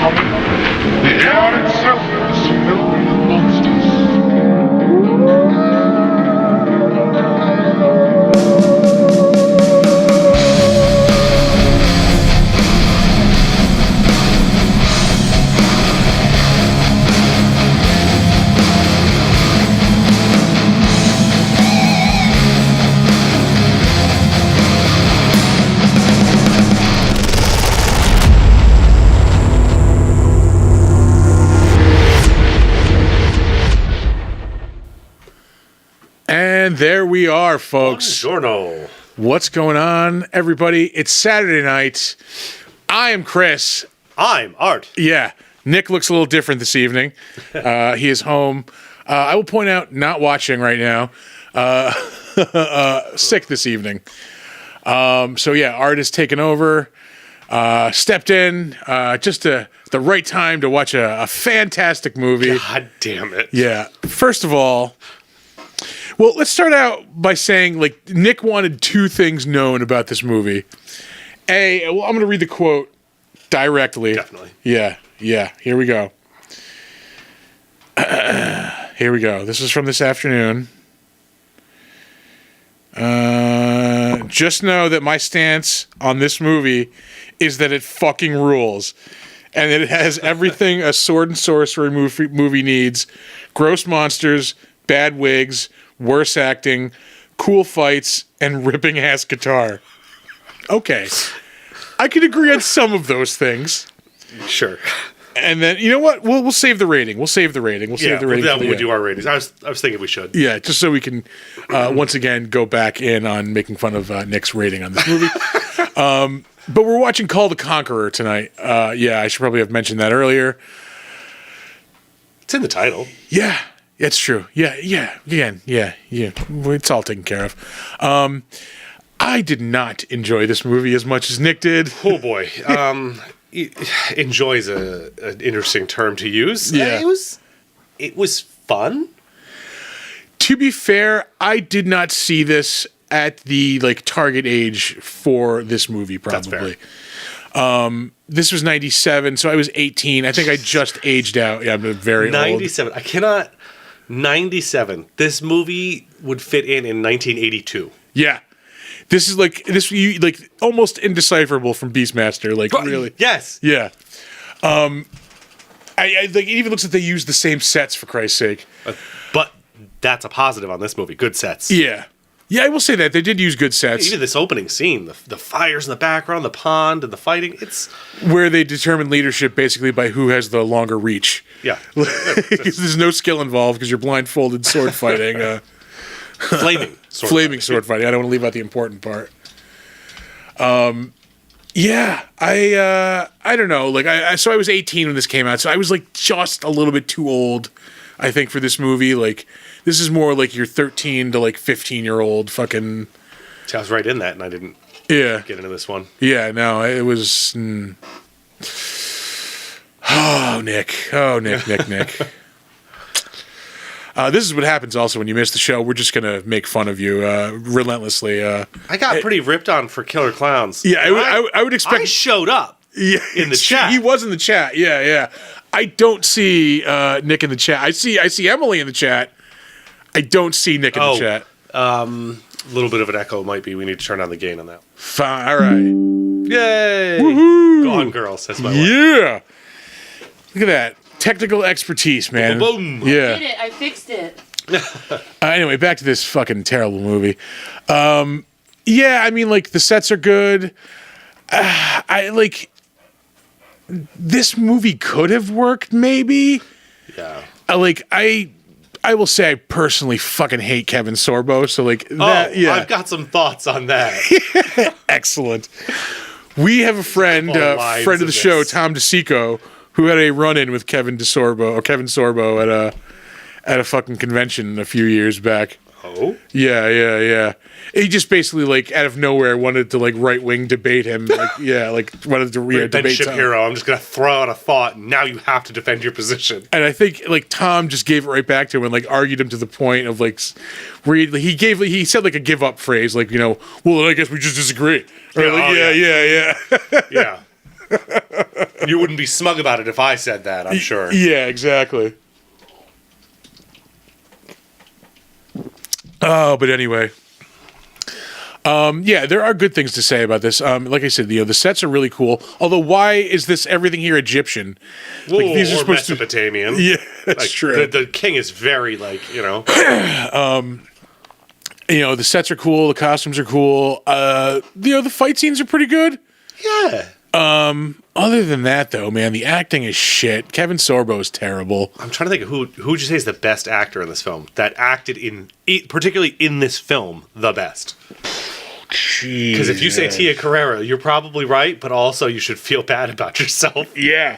The air itself is filled with monsters. And there we are, folks. Buongiorno. What's going on, everybody? It's Saturday night. I am Chris. I'm Art. Yeah, Nick looks a little different this evening. He is home. I will point out, not watching right now. Sick this evening. So yeah, Art has taken over. Stepped in just the right time to watch a fantastic movie. God damn it. Yeah. First of all, well, let's start out by saying, like, Nick wanted two things known about this movie. I'm going to read the quote directly. Definitely. Yeah. Here we go. This is from this afternoon. Just know that my stance on this movie is that it fucking rules. And that it has everything a sword and sorcery movie needs. Gross monsters, bad wigs, worse acting, cool fights, and ripping ass guitar. Okay. I can agree on some of those things. Sure. And then, you know what? We'll save the rating. We'll save the rating. We'll save the rating. When we do our ratings. I was thinking we should. Yeah, just so we can, once again, go back in on making fun of Nick's rating on this movie. But we're watching Kull the Conqueror tonight. Yeah, I should probably have mentioned that earlier. It's in the title. Yeah, it's true. Yeah. It's all taken care of. I did not enjoy this movie as much as Nick did. Oh, boy. Enjoy is an interesting term to use. Yeah. It was fun. To be fair, I did not see this at the target age for this movie, probably. That's fair. This was 97, so I was 18. I think I just aged out. Yeah, I'm very 97. I cannot... 97. This movie would fit in 1982. Yeah. This is almost indecipherable from Beastmaster, really. Yes. Yeah. It even looks like they used the same sets, for Christ's sake. But that's a positive on this movie. Good sets. Yeah. Yeah, I will say that. They did use good sets. Even this opening scene, the fires in the background, the pond, and the fighting, it's... Where they determine leadership basically by who has the longer reach. Yeah. There's no skill involved because you're blindfolded sword fighting. Flaming sword fighting. I don't want to leave out the important part. Yeah, I don't know. So I was 18 when this came out, so I was just a little bit too old, I think, for this movie. This is more like your 13 to 15-year-old fucking... See, I was right in that, and I didn't get into this one. Yeah, no, it was... Oh, Nick. This is what happens also when you miss the show. We're just going to make fun of you relentlessly. I got pretty ripped on for Killer Clowns. Yeah, I would expect... I showed up in the chat. He was in the chat, yeah. I don't see Nick in the chat. I see Emily in the chat. I don't see Nick in the chat. A little bit of an echo might be. We need to turn on the gain on that. Fine, all right. Yay! Woohoo! Go on, girls. That's my wife. Yeah! Look at that. Technical expertise, man. Boom. Yeah. I did it. I fixed it. Anyway, back to this fucking terrible movie. Yeah, I mean, the sets are good. This movie could have worked, maybe. Yeah. I will say I personally fucking hate Kevin Sorbo, so that, yeah. I've got some thoughts on that. Excellent. We have a friend of the show, Tom DeSico, who had a run-in with Kevin Sorbo at a fucking convention a few years back. Oh? Yeah. He just basically, out of nowhere, wanted to, right-wing debate him. Wanted to debate Ship Tom. Hero, I'm just going to throw out a thought, and now you have to defend your position. And I think, Tom just gave it right back to him and, argued him to the point of, where he said, a give-up phrase, well, I guess we just disagree. Or, Yeah. Yeah. Yeah. You wouldn't be smug about it if I said that, I'm sure. Yeah, exactly. Oh, but anyway. Yeah, there are good things to say about this. Like I said, the sets are really cool. Although, why is this everything here Egyptian? Like, these are supposed Mesopotamian. Yeah, that's true. The king is very, the sets are cool. The costumes are cool. The fight scenes are pretty good. Yeah. Other than that, though, man, the acting is shit. Kevin Sorbo is terrible. I'm trying to think of who would you say is the best actor in this film that acted particularly in this film, the best. Because if you say Tia Carrera, you're probably right, but also you should feel bad about yourself. Yeah.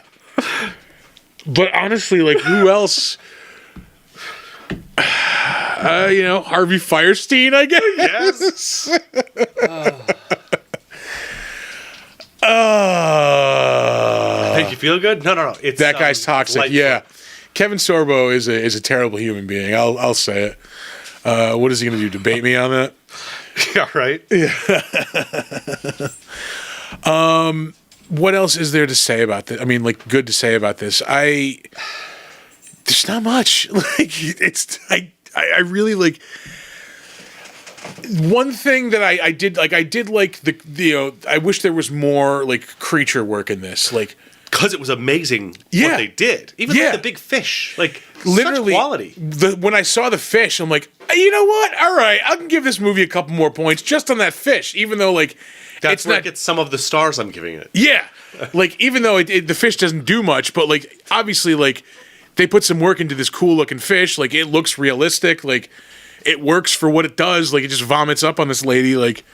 But honestly, like, who else? Harvey Fierstein, I guess. Yes. Make you feel good? No. It's that guy's toxic. Lightfoot. Yeah. Kevin Sorbo is a terrible human being. I'll say it. What is he going to do? Debate me on that? Yeah, right. Yeah. What else is there to say about this? I mean, like, good to say about this. There's not much. Like, I really like. One thing that I did like I wish there was more like creature work in this, like, because it was amazing what they did. Even like the big fish, like, literally such quality. When I saw the fish, I'm like, you know what? All right, I can give this movie a couple more points just on that fish, even though like that's where it gets some of the stars I'm giving it. Yeah, like even though the fish doesn't do much, but like obviously like they put some work into this cool looking fish. Like it looks realistic. Like it works for what it does. Like it just vomits up on this lady. Like.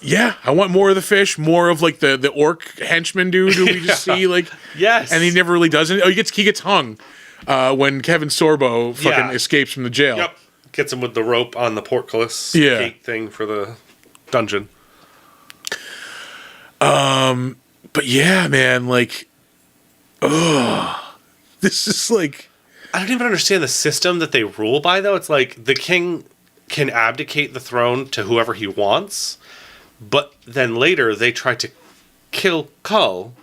Yeah, I want more of the fish, more of like the orc henchman dude who we just see like yes, and he never really does it. Oh, he gets hung when Kevin Sorbo fucking escapes from the jail. Yep, gets him with the rope on the portcullis gate thing for the dungeon. But yeah, man, like, this is like I don't even understand the system that they rule by though. It's like the king can abdicate the throne to whoever he wants. But then later they try to kill Kull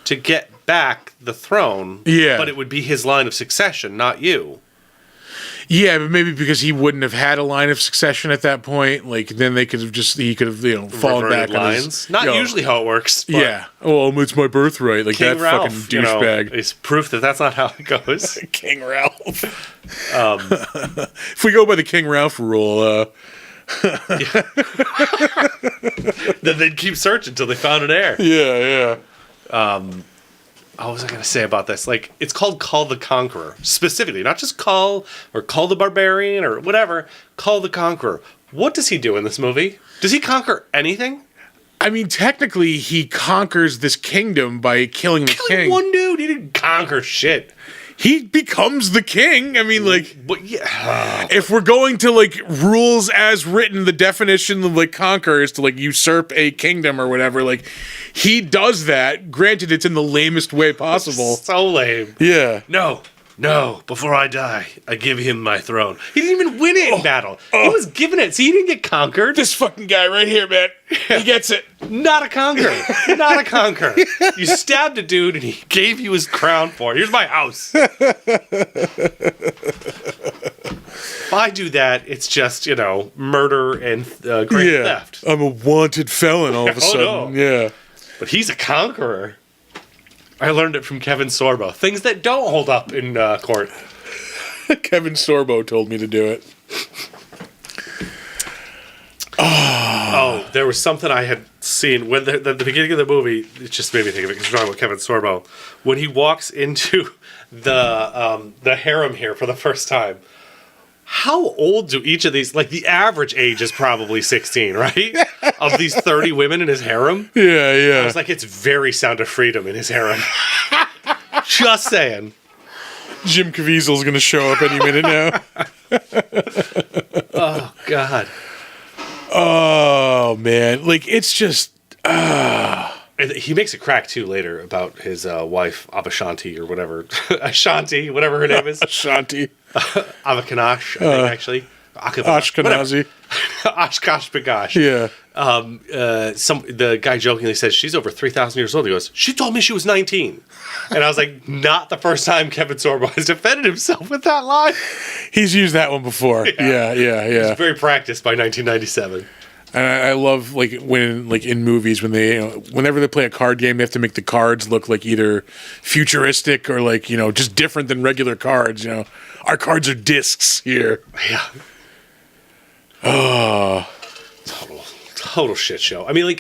to get back the throne. Yeah. But it would be his line of succession, not you. Yeah, but maybe because he wouldn't have had a line of succession at that point. Like then he could have fallen back lines. on his, not usually how it works. But yeah. Oh, it's my birthright. Like King that Ralph, fucking douchebag. It's proof that that's not how it goes. King Ralph. If we go by the King Ralph rule, then they'd keep searching until they found an heir. Yeah. What was I going to say about this? Like, it's called Kull the Conqueror. Specifically, not just Kull or Kull the Barbarian or whatever. Kull the Conqueror. What does he do in this movie? Does he conquer anything? I mean, technically, he conquers this kingdom by killing the king. One dude, he didn't conquer shit. He becomes the king. I mean, like, but yeah. If we're going to like rules as written, the definition of like conquer is to like usurp a kingdom or whatever. Like, he does that. Granted, it's in the lamest way possible. So lame. Yeah. No, before I die, I give him my throne. He didn't even win it in battle. He was given it, so he didn't get conquered. This fucking guy right here, man. He gets it. Not a conqueror. Not a conqueror. You stabbed a dude and he gave you his crown for it. Here's my house. If I do that, it's just, murder and grand theft. I'm a wanted felon all of a sudden. No. Yeah. But he's a conqueror. I learned it from Kevin Sorbo. Things that don't hold up in court. Kevin Sorbo told me to do it. Oh, there was something I had seen when the beginning of the movie. It just made me think of it because we're talking about Kevin Sorbo. When he walks into the harem here for the first time. How old do each of these? Like the average age is probably 16, right? Of these 30 women in his harem. Yeah. I was like, it's very Sound of Freedom in his harem. Just saying. Jim Caviezel's going to show up any minute now. Oh God. Oh man, like it's just. And he makes a crack too later about his wife Abashanti or whatever, Ashanti, whatever her name is. Ashanti. Avakanash, I think actually. Ashkenazi. Oshkosh bagosh. Yeah. The guy jokingly says she's over 3,000 years old. He goes, she told me she was 19. And I was like, not the first time Kevin Sorbo has defended himself with that line. He's used that one before. Yeah. He's very practiced by 1997. And I love when in movies when they whenever they play a card game, they have to make the cards look like either futuristic or just different than regular cards. Our cards are discs here. Yeah. Oh, total shit show. I mean,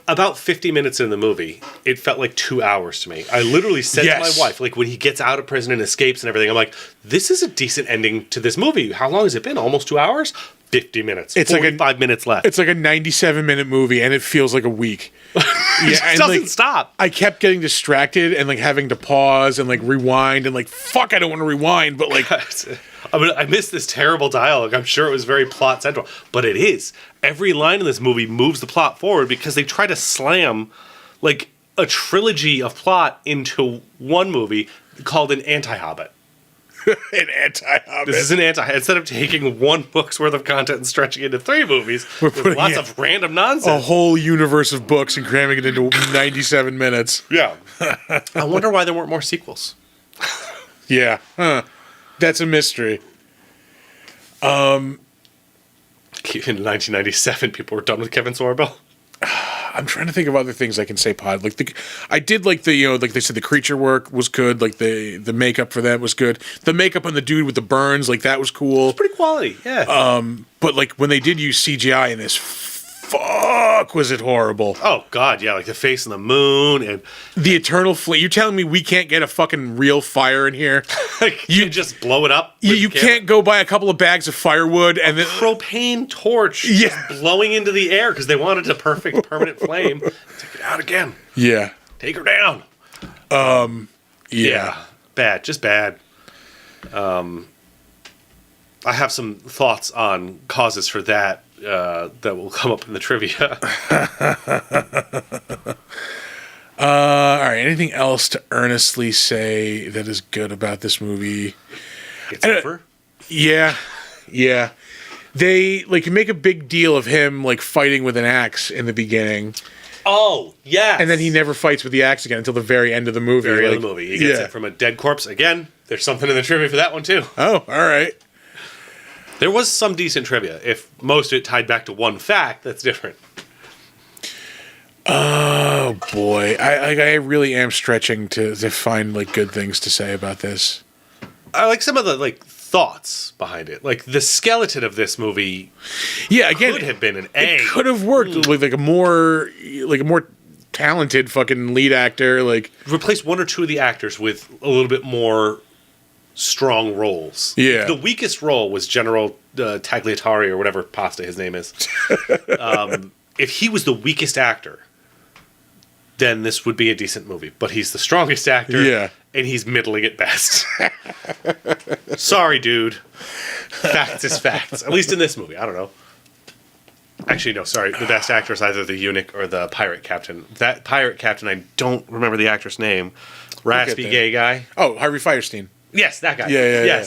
about 50 minutes in the movie, it felt like 2 hours to me. I literally said to my wife, when he gets out of prison and escapes and everything, I'm like, this is a decent ending to this movie. How long has it been? Almost 2 hours? 50 minutes. It's 45 minutes left. It's like a 97-minute movie, and it feels like a week. It doesn't stop. I kept getting distracted and having to pause and rewind and fuck, I don't want to rewind, but I missed this terrible dialogue. I'm sure it was very plot central, but it is. Every line in this movie moves the plot forward because they try to slam a trilogy of plot into one movie called an anti-Hobbit. An anti-Hobbit. This is an instead of taking one book's worth of content and stretching it into 3 movies with lots of random nonsense. A whole universe of books and cramming it into 97 minutes. Yeah. I wonder why there weren't more sequels. Yeah. Huh. That's a mystery. In 1997, people were done with Kevin Sorbo. I'm trying to think of other things I can say. I did they said the creature work was good. The makeup for that was good. The makeup on the dude with the burns, that was cool. It's pretty quality, yeah. But when they did use CGI in this, fuck, was it horrible? Oh God, yeah, the face on the moon and the eternal flame. You telling me we can't get a fucking real fire in here? You just blow it up. You can't go buy a couple of bags of firewood and then propane torch, just blowing into the air because they wanted a perfect permanent flame. Take it out again. Yeah, take her down. Yeah, bad, just bad. I have some thoughts on causes for that that will come up in the trivia. All right. Anything else to earnestly say that is good about this movie? It's over? Yeah. They make a big deal of him fighting with an axe in the beginning. Oh, yeah. And then he never fights with the axe again until the very end of the movie. He gets it from a dead corpse. Again, there's something in the trivia for that one, too. Oh, all right. There was some decent trivia. If most of it tied back to one fact, that's different. Oh, boy. I really am stretching to find, good things to say about this. I like some of the, thoughts behind it. The skeleton of this movie could have been an A. It could have worked with, a more talented fucking lead actor. Replace one or two of the actors with a little bit more strong roles. Yeah. The weakest role was General Tagliatore or whatever pasta his name is. If he was the weakest actor, then this would be a decent movie. But he's the strongest actor, and he's middling at best. Sorry, dude. Facts is facts. At least in this movie. I don't know. Actually, no, sorry. The best actor is either the eunuch or the pirate captain. That pirate captain, I don't remember the actor's name. Raspy gay guy. Oh, Harvey Firestein. Yes, that guy. Yeah.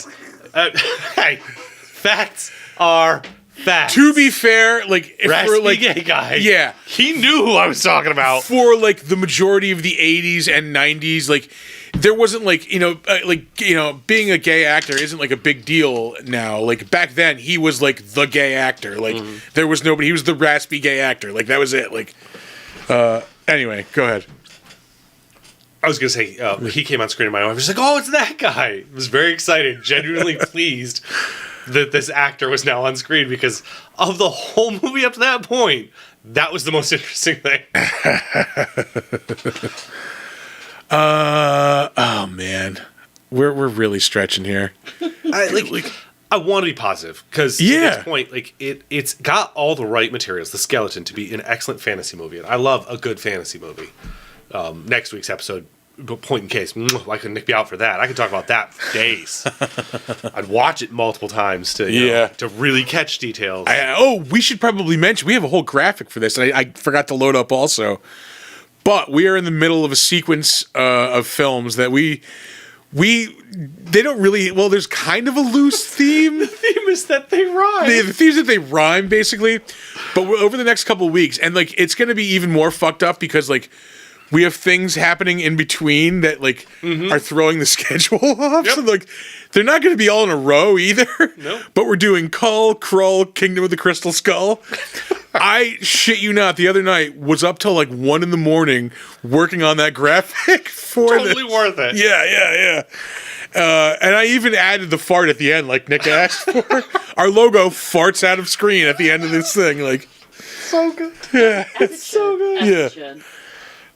Hey, facts are facts. To be fair, if Raspy we're gay guy. Yeah. He knew who I was talking about. For the majority of the 80s and 90s, there wasn't being a gay actor isn't a big deal now. Back then he was the gay actor. There was nobody, he was the raspy gay actor. That was it. Anyway, go ahead. I was going to say, he came on screen and my wife was like, oh, it's that guy. I was very excited, genuinely pleased that this actor was now on screen because of the whole movie up to that point, that was the most interesting thing. Oh, man. We're really stretching here. I want to be positive because at this point, it's got all the right materials, the skeleton, to be an excellent fantasy movie. And I love a good fantasy movie. Next week's episode, point in case, I could nick me out for that. I could talk about that for days. I'd watch it multiple times to really catch details. We should probably mention, we have a whole graphic for this, and I forgot to load up also. But we are in the middle of a sequence of films that they don't really, there's kind of a loose theme. The theme is that they rhyme. The theme is that they rhyme, basically. But over the next couple of weeks, and, like, it's going to be even more fucked up because, like, we have things happening in between that, like, are throwing the schedule off. Yep. So, like, they're not going to be all in a row either. Nope. But we're doing Kull, Krull, Kingdom of the Crystal Skull. I shit you not, the other night was up till, like, 1 a.m. working on that graphic for Totally worth it. Yeah. And I even added the fart at the end, like Nick asked for. Our logo farts out of screen at the end of this thing, like. So good. Yeah. It's so good. Yeah.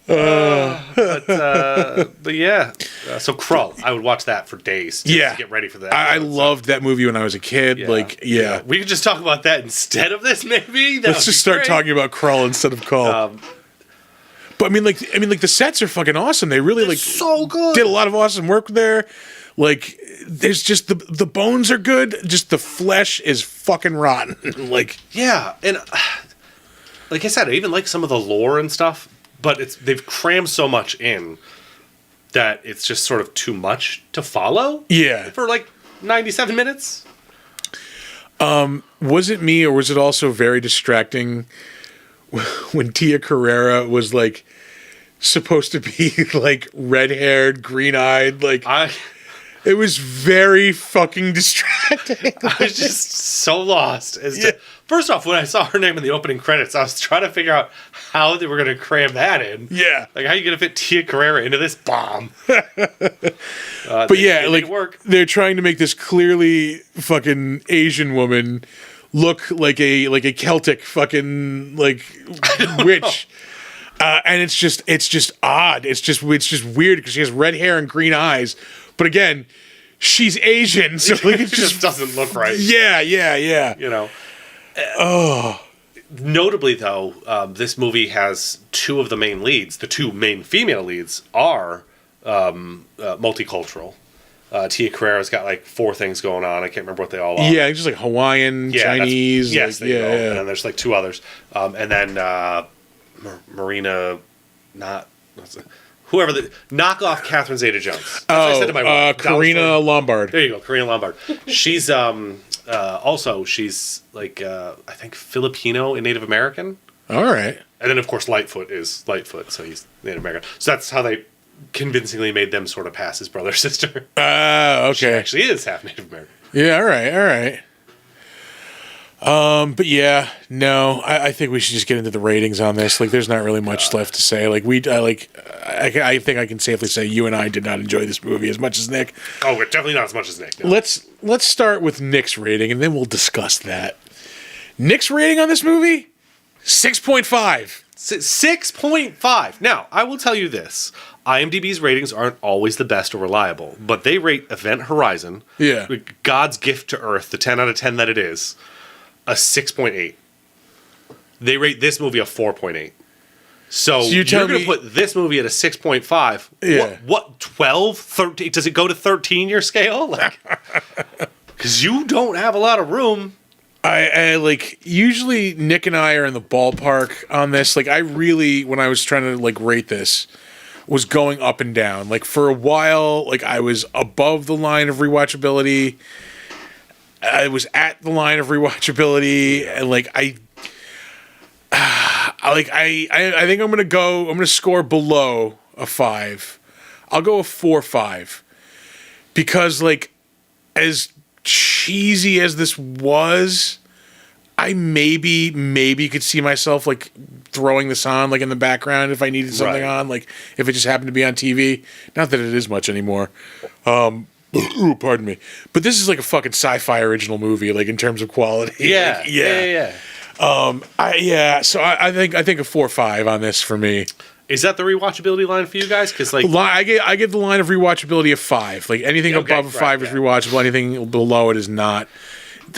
But yeah. So Krull, I would watch that for days. To get ready for that. I loved that movie when I was a kid. Yeah. Like, yeah. We could just talk about that instead of this, maybe. Let's just start talking about Krull instead of Kull. But I mean, like the sets are fucking awesome. They really like so good. Did a lot of awesome work there. Like, there's just the bones are good. Just the flesh is fucking rotten. Like, yeah, and like I said, I even like some of the lore and stuff. But they've crammed so much in that it's just sort of too much to follow. Yeah. For like 97 minutes. Was it me or was it also very distracting when Tia Carrera was like supposed to be like red-haired, green-eyed? Like, it was very fucking distracting. I was just so lost as to. First off, when I saw her name in the opening credits, I was trying to figure out how they were going to cram that in. Yeah. Like, how are you going to fit Tia Carrera into this bomb? But they like, work. They're trying to make this clearly fucking Asian woman look like a Celtic fucking, like, witch. And it's just odd. It's just weird because she has red hair and green eyes. But again, she's Asian, so like, It just doesn't look right. Yeah. You know. Notably, though, this movie has two of the main leads. The two main female leads are multicultural. Tia Carrera's got like 4 things going on. I can't remember what they all are. Yeah, just like Hawaiian, Chinese. Yes, like, there you go. And then there's like 2 others. And then Marina, whoever the knockoff Catherine Zeta-Jones. That's what I said to my wife. Karina Lombard. There you go, Karina Lombard. She's also she's like I think Filipino and Native American. All right. And then of course Lightfoot is Lightfoot, so he's Native American. So that's how they convincingly made them sort of pass as brother sister. Okay. She actually is half Native American. Yeah. All right. But yeah, no, I think we should just get into the ratings on this. Like, there's not really much left to say. Like, I think I can safely say you and I did not enjoy this movie as much as Nick. Oh, definitely not as much as Nick. No. Let's start with Nick's rating, and then we'll discuss that. Nick's rating on this movie, 6.5. 6.5. Now, I will tell you this. IMDb's ratings aren't always the best or reliable, but they rate Event Horizon, God's gift to Earth, the 10 out of 10 that it is, a 6.8. They rate this movie a 4.8. So you're going to put this movie at a 6.5. Yeah. What 12, 13? Does it go to 13 your scale? Like, because you don't have a lot of room. I like, usually Nick and I are in the ballpark on this. Like, I really, when I was trying to like rate this, was going up and down. Like, for a while, like, I was above the line of rewatchability. I was at the line of rewatchability, and like I think I'm gonna score below a 5. I'll go a 4.5 because, like, as cheesy as this was, I maybe could see myself like throwing this on like in the background if I needed something on, like if it just happened to be on TV. Not that it is much anymore. Ooh, pardon me. But this is like a fucking sci-fi original movie, like in terms of quality. Yeah. Like, yeah. So I think a 4.5 on this for me. Is that the rewatchability line for you guys? Because like I give the line of rewatchability a 5. Like anything above a 5 is rewatchable. Anything below it is not.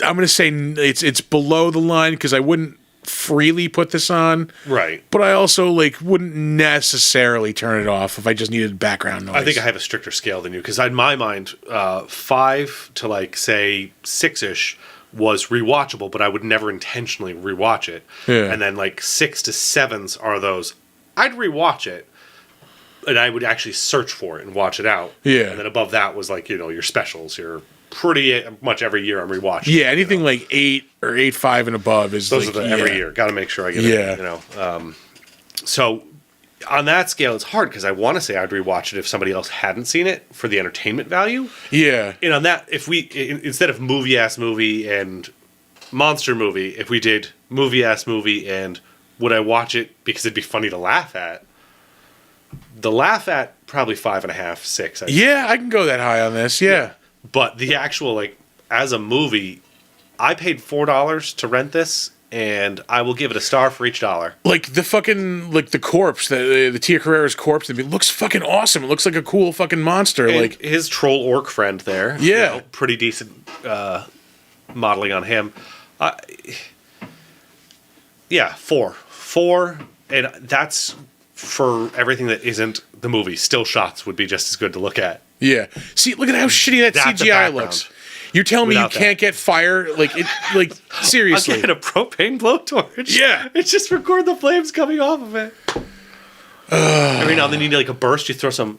I'm gonna say it's below the line because I wouldn't freely put this on, right? But I also like wouldn't necessarily turn it off if I just needed background noise. I think I have a stricter scale than you because in my mind, 5 to like say 6-ish was rewatchable, but I would never intentionally rewatch it. Yeah. And then like 6 to 7s are those I'd rewatch it, and I would actually search for it and watch it out. Yeah. And then above that was like your specials, your pretty much every year I'm rewatching. Yeah, anything like 8 or 8.5 and above is Those like, are the every year. Got to make sure I get it. You know, so on that scale, it's hard because I want to say I'd rewatch it if somebody else hadn't seen it for the entertainment value. Yeah, And on that, if we instead of movie and monster movie, if we did movie and would I watch it because it'd be funny to laugh at? The laugh at probably 5.5, 6. Yeah, I can go that high on this. Yeah. But the actual, like, as a movie, I paid $4 to rent this, and I will give it a star for each dollar. Like the fucking, like the corpse, the Tia Carrere's corpse, it looks fucking awesome. It looks like a cool fucking monster. And like his troll orc friend there. Yeah. You know, pretty decent modeling on him. Yeah, 4. 4, and that's for everything that isn't the movie. Still shots would be just as good to look at. Yeah. See, look at how shitty that That's the CGI background. looks. You're telling me you Without can't get fire? Like, seriously. Again, a propane blowtorch. Yeah. It's just record the flames coming off of it. Every now and then you need like a burst. You throw some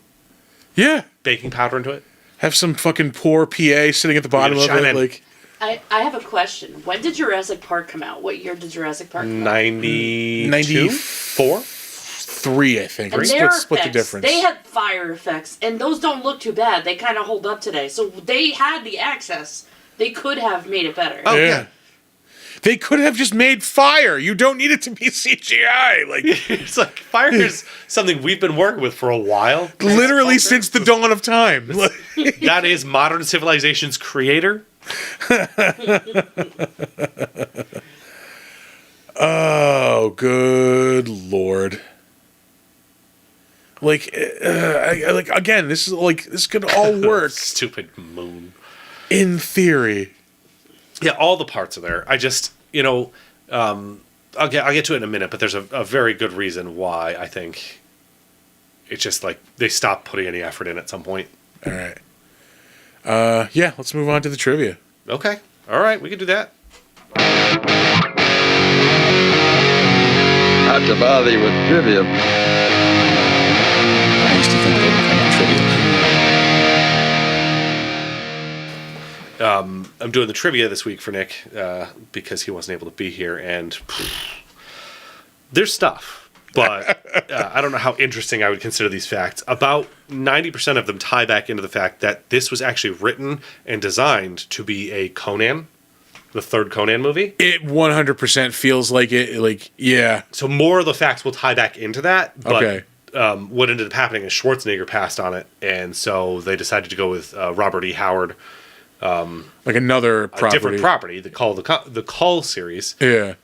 Yeah. baking powder into it. Have some fucking poor PA sitting at the bottom of chime it. in. Like, I have a question. When did Jurassic Park come out? What year did Jurassic Park come out? 92? 94? 3, I think. And Or their split the effects, difference. they had fire effects, and those don't look too bad. They kind of hold up today. So they had the access. They could have made it better. Oh, yeah. yeah. They could have just made fire. You don't need it to be CGI. Like, It's like fire is something we've been working with for a while. literally since the dawn of time. That is modern civilization's creator. Oh, good Lord. Like, like again, this could all work Stupid moon. in theory. Yeah, all the parts are there. I just, I'll get to it in a minute, but there's a very good reason why I think it's just like they stopped putting any effort in at some point. All right. Yeah, let's move on to the trivia. Okay. All right, we can do that. Not to bother you with trivia. I used to think they were kind of trivial. I'm doing the trivia this week for Nick because he wasn't able to be here, and there's stuff, but I don't know how interesting I would consider these facts. About 90% of them tie back into the fact that this was actually written and designed to be a Conan, the third Conan movie. It 100% feels like it. Like, yeah. So more of the facts will tie back into that. But, Okay. what ended up happening is Schwarzenegger passed on it, and so they decided to go with Robert E. Howard. Like another A property. different property, the Kull series. Yeah.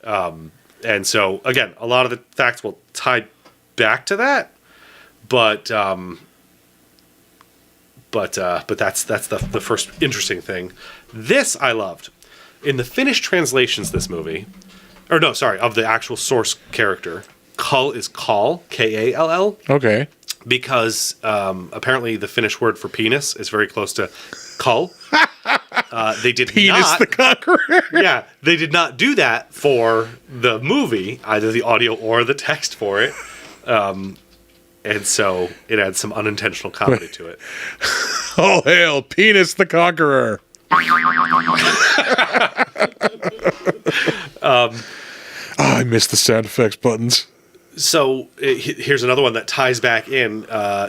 And so, again, a lot of the facts will tie back to that, but that's the first interesting thing. This I loved. In the Finnish translations, this movie, of the actual source character, Kull is Kall, Kall, Okay. because apparently the Finnish word for penis is very close to Kull. They did Penis not. the Conqueror. Yeah, they did not do that for the movie, either the audio or the text for it. And so it adds some unintentional comedy to it. All hail, Penis the Conqueror. I miss the sound effects buttons. So here's another one that ties back in.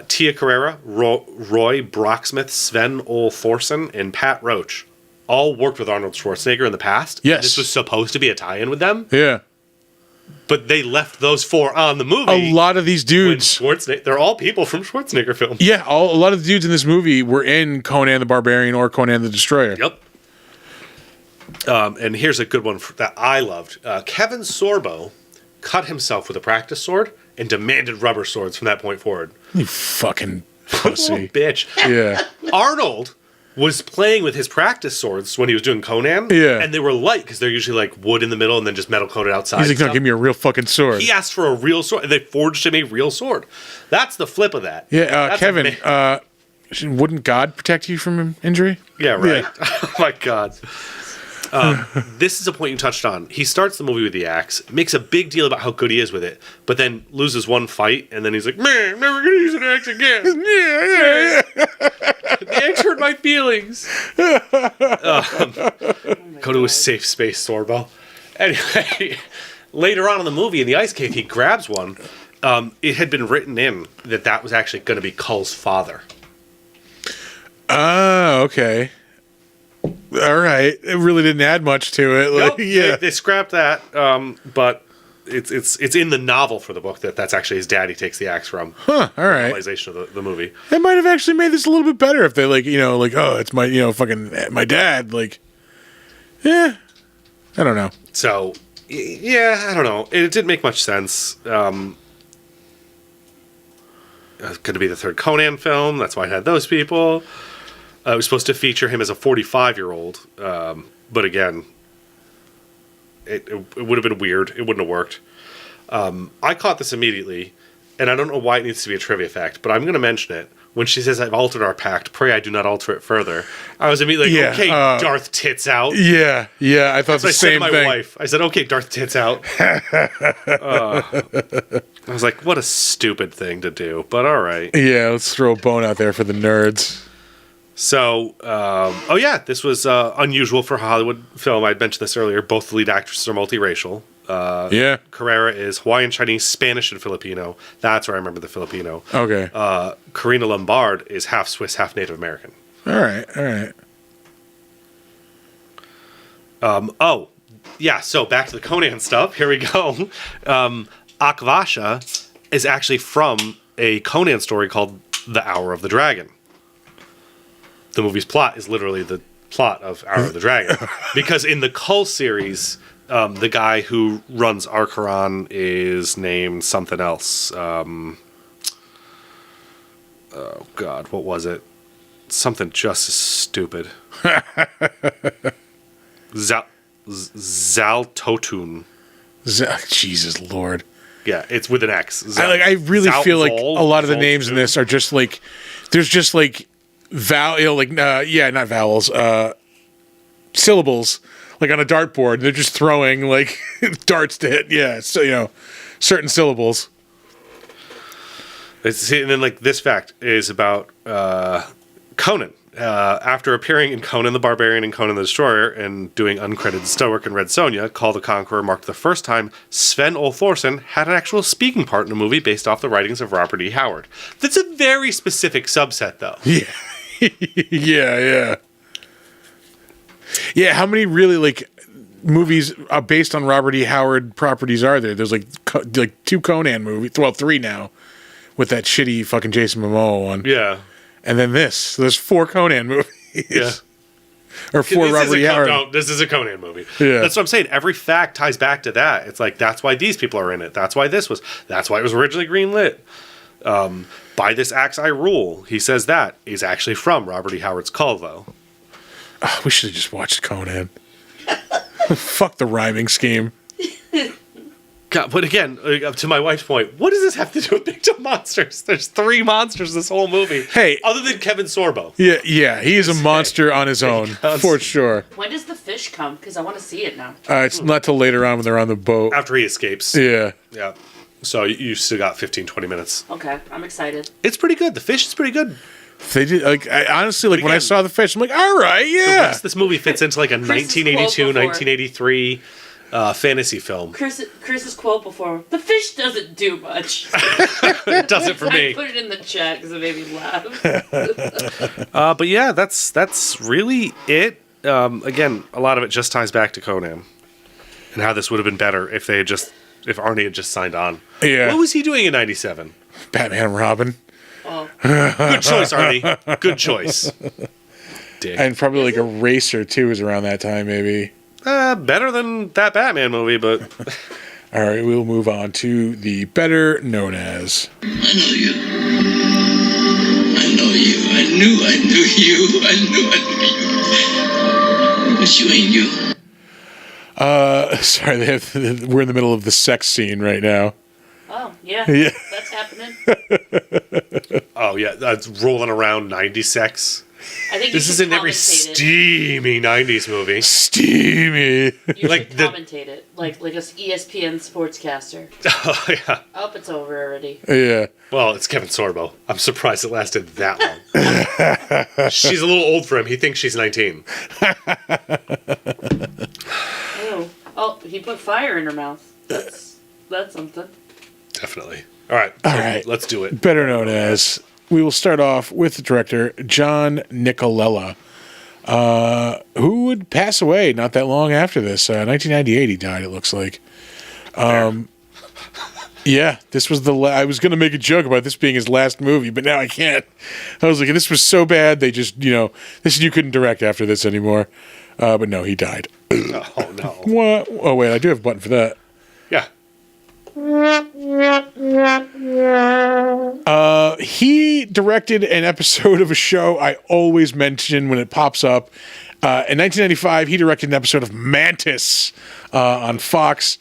Tia Carrera, Roy Brocksmith, Sven Ole Thorsen, and Pat Roach all worked with Arnold Schwarzenegger in the past. Yes. This was supposed to be a tie-in with them, Yeah. but they left those 4 on the movie. A lot of these when dudes. they're all people from Schwarzenegger films. Yeah, a lot of the dudes in this movie were in Conan the Barbarian or Conan the Destroyer. Yep. And here's a good one that I loved. Kevin Sorbo cut himself with a practice sword and demanded rubber swords from that point forward. You fucking Little pussy. bitch. Yeah. Arnold was playing with his practice swords when he was doing Conan. Yeah. And they were light because they're usually like wood in the middle and then just metal coated outside. He's like, and no, stuff. give me a real fucking sword. He asked for a real sword, and they forged him a real sword. That's the flip of that. Yeah, That's Kevin, ama- wouldn't God protect you from injury? yeah, right. Oh my God. This is a point you touched on. He starts the movie with the axe, makes a big deal about how good he is with it, but then loses one fight, and then he's like, "Man, I'm never gonna use an axe again." Yeah. The axe hurt my feelings. Go to a safe space, Sorbo. Anyway, later on in the movie, in the ice cave, he grabs one. It had been written in that was actually going to be Kull's father. Oh, okay. All right. It really didn't add much to it. Like, Nope, they scrapped that, but it's in the novel for the book that's actually his dad he takes the axe from. Huh, all right. Realization of the movie. It might have actually made this a little bit better if they, like, oh, it's my, fucking my dad. Like, yeah. I don't know. So, yeah, I don't know. It didn't make much sense. It's going to be the third Conan film. That's why I had those people. It was supposed to feature him as a 45-year-old. But again, it would have been weird. It wouldn't have worked. I caught this immediately, and I don't know why it needs to be a trivia fact, but I'm going to mention it. When she says, "I've altered our pact, pray I do not alter it further," I was immediately like, "Okay, Darth tits out." Yeah, I thought the same thing. I said to my wife, I said, "Okay, Darth tits out." I was like, what a stupid thing to do, but all right. Yeah, let's throw a bone out there for the nerds. So, this was unusual for a Hollywood film. I'd mentioned this earlier. Both the lead actresses are multiracial. Carrera is Hawaiian, Chinese, Spanish, and Filipino. That's where I remember the Filipino. Okay. Karina Lombard is half Swiss, half Native American. All right. So back to the Conan stuff. Here we go. Akvasha is actually from a Conan story called The Hour of the Dragon. The movie's plot is literally the plot of Hour of the Dragon. Because in the Kull series, the guy who runs Archeron is named something else. Oh, God, what was it? Something just as stupid. Zaltotun. Jesus Lord. Yeah, it's with an X. I really feel like a lot of the names in this are just like, there's just like not vowels, syllables, like on a dartboard. They're just throwing like darts to hit. Yeah, so certain syllables. And then like this fact is about Conan. After appearing in Conan the Barbarian and Conan the Destroyer and doing uncredited stonework in Red Sonja, Kull the Conqueror marked the first time Sven Olthorsen had an actual speaking part in a movie based off the writings of Robert E. Howard. That's a very specific subset, though. Yeah. Yeah, how many really, like, movies based on Robert E. Howard properties are there? There's, like 2 Conan movies. Well, 3 now. With that shitty fucking Jason Momoa one. Yeah. And then this. There's 4 Conan movies. Yeah. Or 4 Robert E. Howard. No, this is a Conan movie. Yeah. That's what I'm saying. Every fact ties back to that. It's like, that's why these people are in it. That's why it was originally greenlit. By this axe I rule. He says that is actually from Robert E. Howard's Kull, though. Oh, we should have just watched Conan. Fuck the rhyming scheme. God, but again, to my wife's point, what does this have to do with big dumb monsters? There's 3 monsters this whole movie. Hey. Other than Kevin Sorbo. Yeah, he is a monster on his own, for sure. When does the fish come? Because I want to see it now. It's not till later on when they're on the boat. After he escapes. Yeah. Yeah. So you still got 15, 20 minutes. Okay, I'm excited. It's pretty good. The fish is pretty good. They did, like, honestly, like, when I saw the fish, I'm like, all right, yeah. This movie fits into like a 1982, 1983 fantasy film. Chris's quote before, the fish doesn't do much. It does it for me. I put it in the chat because it made me laugh. But yeah, that's really it. Again, a lot of it just ties back to Conan and how this would have been better if Arnie had just signed on. Yeah. What was he doing in 97? Batman and Robin. Oh. Good choice, Arnie. Good choice. Dick. And probably like a Racer, too, was around that time, maybe. Better than that Batman movie, but... All right, we'll move on to the better known as. I know you. I know you. I knew you. I knew you. But you ain't you. Sorry, we're in the middle of the sex scene right now. Oh, yeah. That's happening. Oh, yeah, that's rolling around 90 sex. I think This you is should in every commentate it. steamy 90s movie. Steamy. You like should the- commentate it, like a ESPN sportscaster. Oh, yeah. Oh, it's over already. Yeah. Well, it's Kevin Sorbo. I'm surprised it lasted that long. She's a little old for him. He thinks she's 19. Oh, he put fire in her mouth. That's something. Definitely. All right. All right. Let's do it. Better known as, we will start off with the director, John Nicolella, who would pass away not that long after this. 1998 he died, it looks like. Yeah, this was I was going to make a joke about this being his last movie, but now I can't. I was like, this was so bad, they just, you couldn't direct after this anymore. But no, he died. Oh, no. What? Oh, wait, I do have a button for that. Yeah. He directed an episode of a show I always mention when it pops up. In 1995, he directed an episode of Mantis on Fox.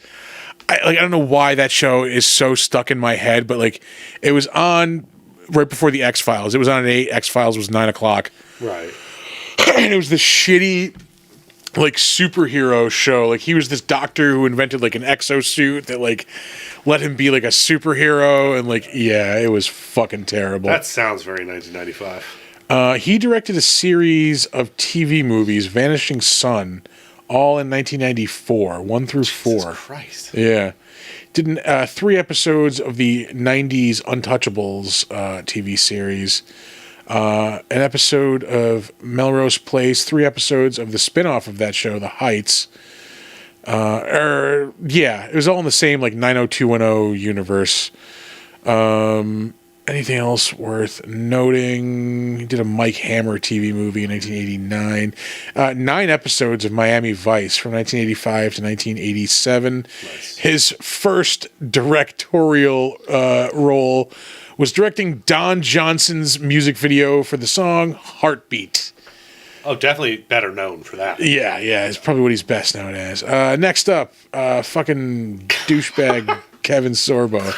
I don't know why that show is so stuck in my head, but it was on right before the X-Files. It was on at 8. X-Files was 9 o'clock. Right. And it was this shitty superhero show. He was this doctor who invented an exosuit that let him be a superhero, and yeah, it was fucking terrible. That sounds very 1995. He directed a series of TV movies, Vanishing Son, all in 1994, 1 through 4. Jesus Christ. Yeah. Did 3 episodes of the 90s Untouchables TV series. An episode of Melrose Place, 3 episodes of the spin-off of that show, The Heights. It was all in the same 90210 universe. Anything else worth noting? He did a Mike Hammer TV movie in 1989. 9 episodes of Miami Vice from 1985 to 1987. Nice. His first directorial role was directing Don Johnson's music video for the song Heartbeat. Oh, definitely better known for that. Yeah, it's probably what he's best known as. Next up, fucking douchebag Kevin Sorbo.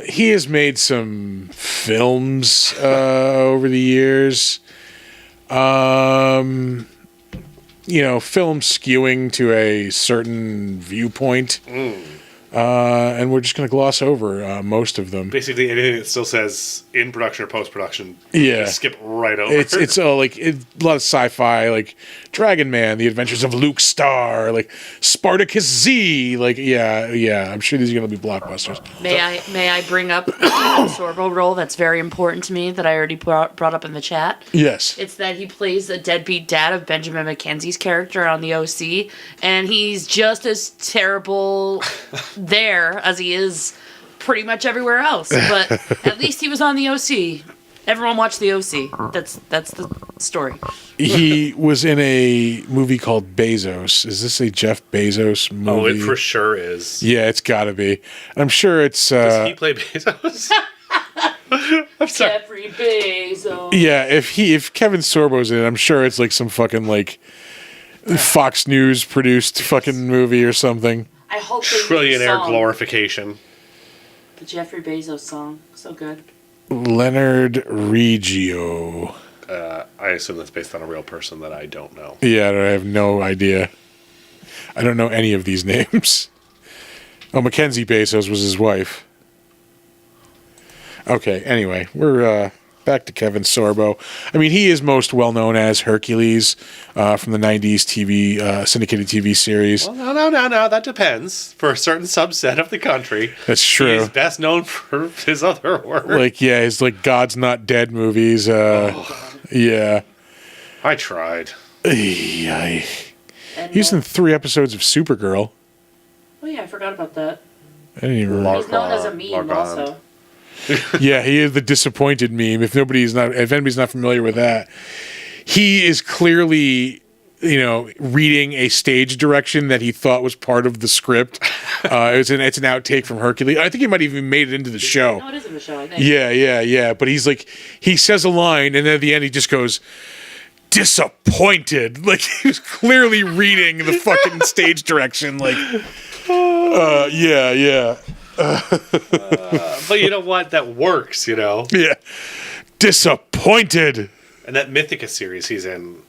He has made some films over the years. Film skewing to a certain viewpoint. And we're just going to gloss over most of them. Basically, anything that still says in production or post production, Yeah. skip right over. It's all a lot of sci-fi, Dragon Man, The Adventures of Luke Starr, Spartacus Z, I'm sure these are going to be blockbusters. May I bring up a Kevin Sorbo role that's very important to me that I already brought up in the chat? Yes. It's that he plays the deadbeat dad of Benjamin McKenzie's character on the OC, and he's just as terrible there as he is pretty much everywhere else. But at least he was on the OC. Everyone watched the OC. That's the story. He was in a movie called Bezos. Is this a Jeff Bezos movie? Oh, it for sure is. Yeah, it's got to be. I'm sure it's... Does he play Bezos? I'm sorry. Jeffrey Bezos. Yeah, if Kevin Sorbo's in it, I'm sure it's some fucking Fox News produced fucking movie or something. I hope they make a Trillionaire song. glorification. The Jeffrey Bezos song. So good. Leonard Riggio. I assume that's based on a real person that I don't know. Yeah, I have no idea. I don't know any of these names. Oh, Mackenzie Bezos was his wife. Okay, anyway, we're back to Kevin Sorbo. I mean, he is most well known as Hercules from the 90s TV, syndicated TV series. Well, no. That depends. For a certain subset of the country. That's true. He's best known for his other work. His God's Not Dead movies. Yeah. I tried. He And, was in 3 episodes of Supergirl. oh yeah, I forgot about that. I didn't even remember. He's known as a meme also. Yeah, he is the disappointed meme. If anybody's not familiar with that, he is clearly, reading a stage direction that he thought was part of the script. It's an outtake from Hercules. I think he might have even made it into the show. No, it is in the show, I think. Yeah. But he says a line, and then at the end he just goes, disappointed. He was clearly reading the fucking stage direction. Yeah. But you know what? That works, Yeah. Disappointed. And that Mythica series he's in,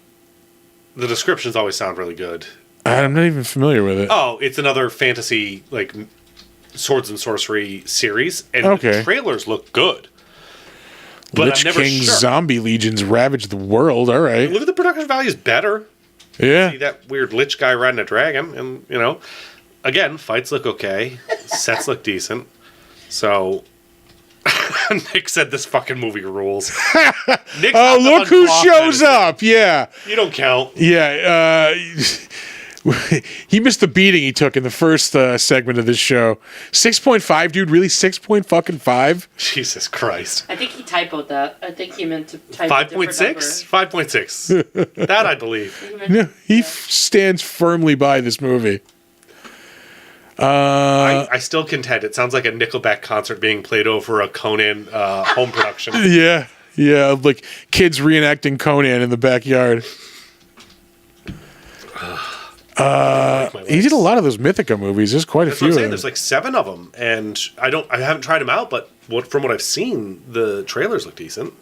the descriptions always sound really good. I'm not even familiar with it. Oh, it's another fantasy, like, swords and sorcery series, and Okay. the trailers look good. But Lich I'm never King sure. zombie legions ravage the world. All right. Look at the production value is better. Yeah. See that weird lich guy riding a dragon, and again, fights look okay, sets look decent. So Nick said this fucking movie rules. Nick's Oh, not the look who uncloth shows medicine. up. Yeah. You don't count. Yeah. He missed the beating he took in the first segment of this show. 6.5, dude. Really? 6.5? Jesus Christ. I think he typoed that. I think he meant to type 5.6? 5.6. That I believe. No, he stands firmly by this movie. I still contend it sounds like a Nickelback concert being played over a Conan home production. Yeah. Yeah. Like kids reenacting Conan in the backyard. He did a lot of those Mythica movies. There's quite a That's few. what I'm Of saying. them. There's like 7 of them, and I haven't tried them out, but from what I've seen, the trailers look decent.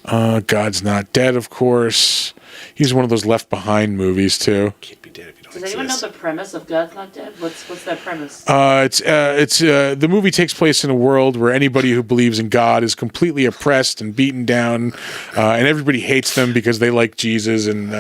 God's Not Dead, of course. He's one of those Left Behind movies too. Can't be dead if you don't Does anyone know exist. the premise of God's Not Dead? What's that premise? It's the movie takes place in a world where anybody who believes in God is completely oppressed and beaten down, and everybody hates them because they like Jesus, and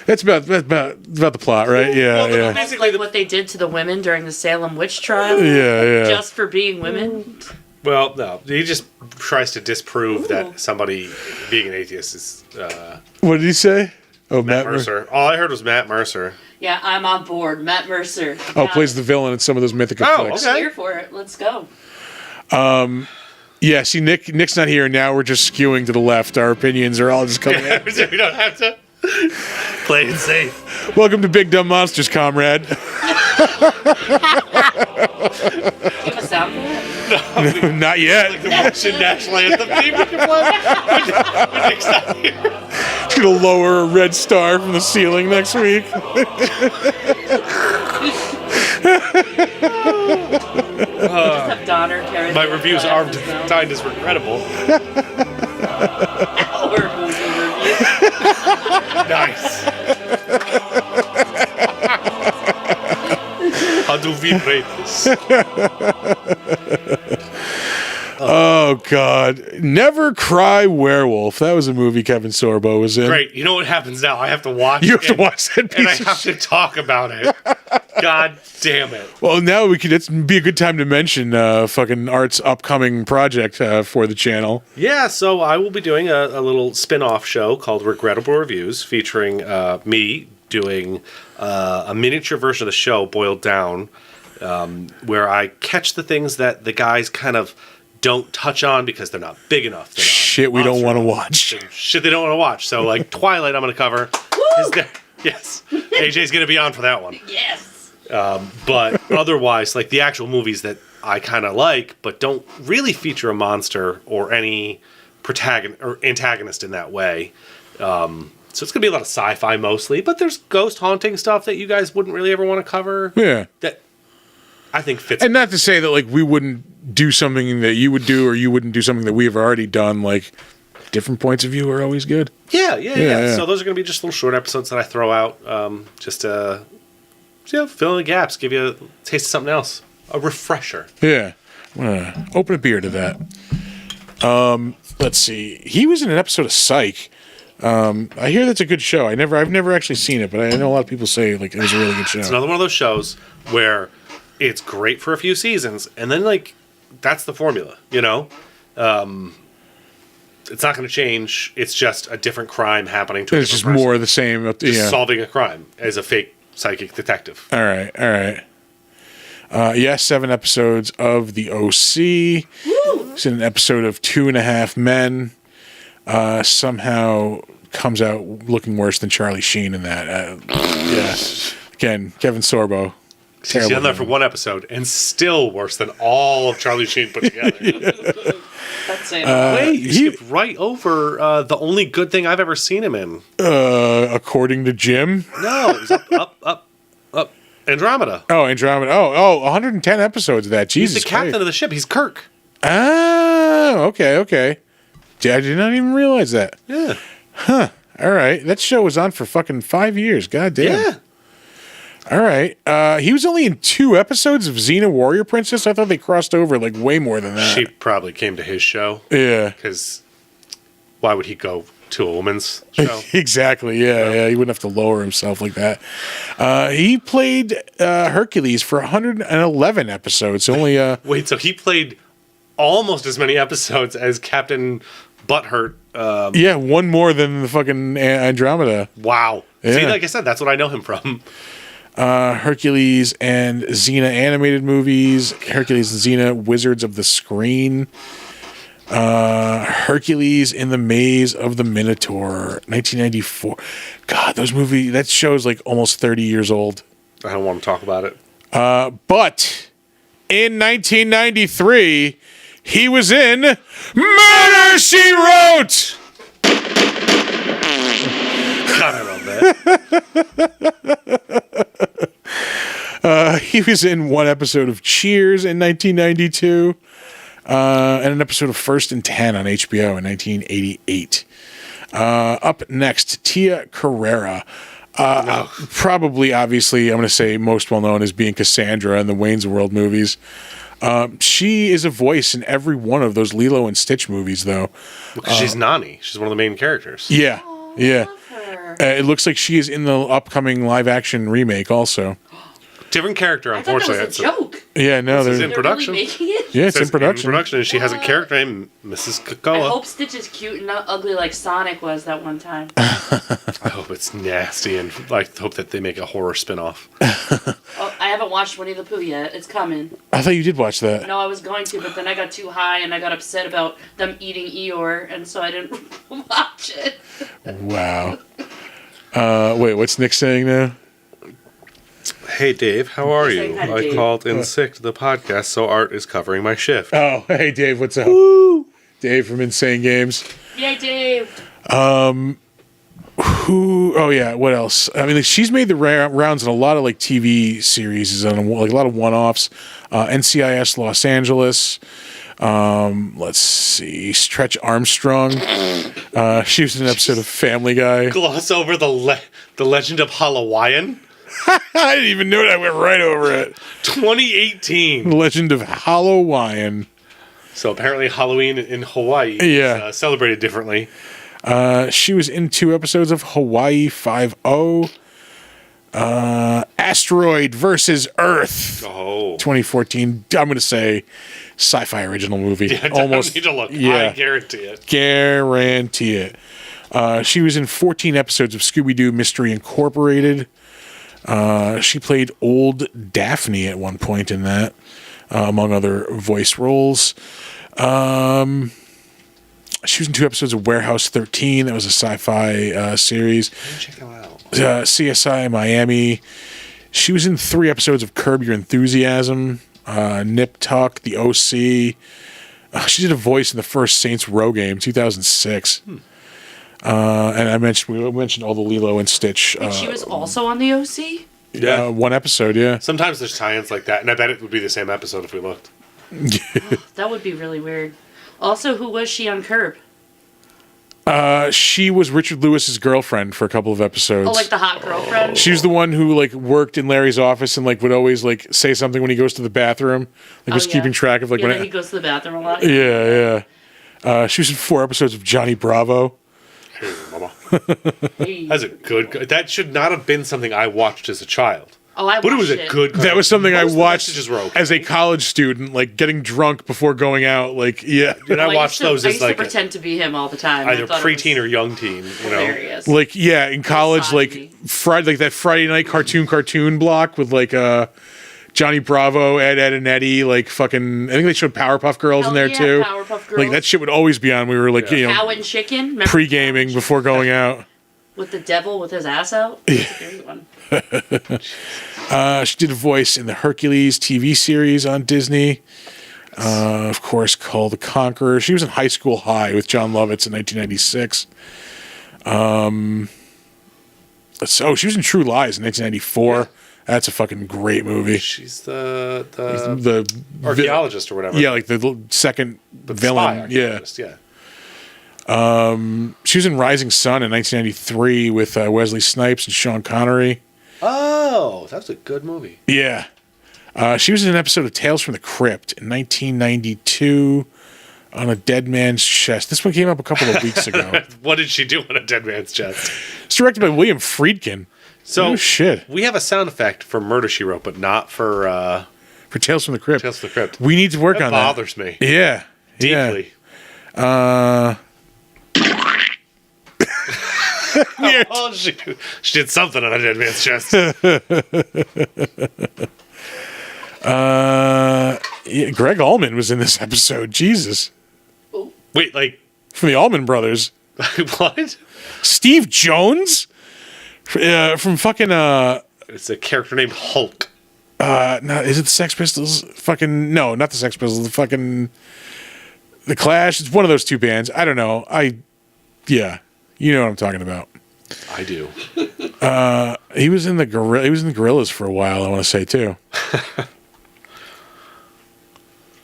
that's about the plot, right? Yeah, yeah, Basically, Like what they did to the women during the Salem witch trial, yeah. just for being women. well, no, he just tries to disprove that somebody being an atheist is What did he say? Oh, Matt Mercer. All I heard was Matt Mercer. Yeah, I'm on board. Matt Mercer. Oh, plays the villain in some of those Mythica Oh, flicks. okay. Here for it. Let's go. Yeah, see, Nick's not here. Now we're just skewing to the left. Our opinions are all just coming out. We don't have to play it safe. Welcome to Big Dumb Monsters, comrade. Do you have a sound for it? Not yet. The Russian national anthem theme we can play when Nick's not here. Just gonna lower a red star from the ceiling next week. Just have Donner carry My the reviews flag are as well. defined as regrettable. Our movie review. Nice. How do we rate this? Oh God! Never Cry Werewolf. That was a movie Kevin Sorbo was in. Great. You know what happens now? I have to watch You have to and- watch that and I piece of have to talk about it. God damn it. Well, now we could. It's be a good time to mention fucking Art's upcoming project for the channel. Yeah, so I will be doing a little spin-off show called Regrettable Reviews featuring me doing a miniature version of the show boiled down where I catch the things that the guys kind of don't touch on because they're not big enough. They're not Shit, we don't want to monster watch. shit they don't want to watch. So like Twilight I'm going to cover. Is there? Yes. AJ's going to be on for that one. Yes. But otherwise, like the actual movies that I kind of like, but don't really feature a monster or any protagonist or antagonist in that way. So it's gonna be a lot of sci-fi mostly, but there's ghost haunting stuff that you guys wouldn't really ever want to cover. Yeah. That I think fits. And not to say that like we wouldn't do something that you would do or you wouldn't do something that we've already done. Like different points of view are always good. Yeah. So those are gonna be just little short episodes that I throw out, just to fill in the gaps, give you a taste of something else, a refresher. Yeah. I'm gonna open a beer to that. Let's see. He was in an episode of Psych. I hear that's a good show. I've never actually seen it, but I know a lot of people say like it was a really good show. It's another one of those shows where it's great for a few seasons, and then like that's the formula, you know. It's not going to change. It's just a different crime happening to a It's just different person. more of the same. Just Yeah. solving a crime as a fake psychic detective. All right. Yeah, 7 episodes of the OC. He's in an episode of 2.5 Men. Somehow comes out looking worse than Charlie Sheen in that. Yeah. Again, Kevin Sorbo. He's on there for one episode, and still worse than all of Charlie Sheen put together. That's it. Wait, you skipped right over the only good thing I've ever seen him in. According to Jim. No, it was up. Andromeda. Oh, Andromeda. Oh, 110 episodes of that. Jesus He's the captain Christ. of the ship. He's Kirk. Ah, okay. I did not even realize that. Yeah. All right. That show was on for fucking 5 years. God damn. Yeah. All right. He was only in 2 episodes of Xena Warrior Princess. I thought they crossed over like way more than that. She probably came to his show. Yeah. Because why would he go to a woman's show? Exactly. Yeah. He wouldn't have to lower himself like that. He played Hercules for 111 episodes. Only. Wait, so he played almost as many episodes as Captain Butthurt. Yeah, one more than the fucking Andromeda. Wow. Yeah. See, like I said, that's what I know him from. Hercules and Xena animated movies. Hercules and Xena Wizards of the Screen. Hercules in the Maze of the Minotaur, 1994. God, that show's like almost 30 years old. I don't want to talk about it. But in 1993, he was in Murder, She Wrote! God, I love that. He was in one episode of Cheers in 1992. And an episode of First and 10 on HBO in 1988. Up next, Tia Carrera. Probably, obviously, I'm going to say most well known as being Cassandra in the Wayne's World movies. She is a voice in every one of those Lilo and Stitch movies, though. Because she's Nani. She's one of the main characters. Yeah, yeah. Love her. It looks like she is in the upcoming live-action remake also. Different character, I thought unfortunately. that was a joke. Yeah, no, This is they're in They're production. really making it? yeah, it's Says in production. and she has a character named Mrs. I Cocoa. hope Stitch is cute and not ugly like Sonic was that one time. I hope it's nasty, and I hope that they make a horror spin-off. Oh, I haven't watched Winnie the Pooh yet. It's coming. I thought you did watch that. No, I was going to, but then I got too high and I got upset about them eating Eeyore, and so I didn't watch it. Wow. Wait, what's Nick saying now? Hey, Dave, how are Saying you? hi to I Dave. called in sick to the podcast, so Art is covering my shift. Oh, hey, Dave, what's up? Dave from Insane Games. Yay, Dave! Oh yeah, what else? I mean, like, she's made the rounds in a lot of like TV series and like a lot of one-offs. NCIS Los Angeles. Let's see, Stretch Armstrong. She was in an episode of Family Guy. Gloss over the Legend of Halloween. I didn't even know that. I went right over it. 2018. The Legend of Halloween. So apparently Halloween in Hawaii Yeah. is celebrated differently. She was in 2 episodes of Hawaii Five-0. Asteroid versus Earth. Oh. 2014. I'm going to say sci-fi original movie. Yeah, Almost. need to look. Yeah. I guarantee it. Guarantee it. She was in 14 episodes of Scooby-Doo Mystery Incorporated. She played old Daphne at one point in that, among other voice roles. She was in 2 episodes of Warehouse 13. That was a sci-fi series. Check them out. CSI Miami. She was in 3 episodes of Curb Your Enthusiasm. Nip Tuck, The OC. She did a voice in the first Saints Row game, 2006. And we mentioned all the Lilo and Stitch. And she was also on the OC? Yeah. 1 episode, yeah. Sometimes there's tie-ins like that, and I bet it would be the same episode if we looked. That would be really weird. Also, who was she on Curb? She was Richard Lewis's girlfriend for a couple of episodes. Oh, like the hot girlfriend? She was the one who like worked in Larry's office and like would always like say something when he goes to the bathroom. Like was yeah. keeping track of like Yeah, when he goes to the bathroom a lot. Yeah. She was in 4 episodes of Johnny Bravo. Hey, mama. Hey. That's a good. That should not have been something I watched as a child. Oh, I But it was watched a good. That was something I Most of the watched messages were okay. as a college student, like getting drunk before going out. Like, yeah. And I Well, watched those I as used to like pretend to be him all the time. either I thought it preteen was or young teen. You know. hilarious. Like, yeah, in college, like misogyny. Friday, like that Friday night cartoon block with like Johnny Bravo, Ed, and Eddie, like fucking. I think they showed Powerpuff Girls in Hell there yeah, too. Powerpuff Girls. Like that shit would always be on. We were like, you Cow know, and Chicken. Remember pre-gaming before going out. with the devil with his ass out. That's a great one. She did a voice in the Hercules TV series on Disney. Of course, Kull the Conqueror. She was in High School High with John Lovitz in 1996. She was in True Lies in 1994. Yeah. That's a fucking great movie. She's the The archaeologist or whatever. yeah, like the second The villain. spy Yeah. archaeologist, yeah. She was in Rising Sun in 1993 with Wesley Snipes and Sean Connery. Oh, that was a good movie. Yeah. She was in an episode of Tales from the Crypt in 1992 on a dead man's chest. This one came up a couple of weeks ago. What did she do on a dead man's chest? It's directed by William Friedkin. So oh, shit. We have a sound effect for Murder, She Wrote, but not for Tales from the Crypt. Tales from the Crypt. We need to work on that. That bothers me. Yeah. Deeply. Yeah. Oh, she did something on a dead man's chest. Yeah, Greg Allman was in this episode. Jesus. Wait, like From the Allman Brothers. what? Steve Jones? From fucking It's a character named Hulk. no, is it the Sex Pistols? Fucking no, not the Sex Pistols. The Clash. It's one of those two bands. I don't know. Yeah, you know what I'm talking about. I do. He was in the Gorillas for a while. I want to say too.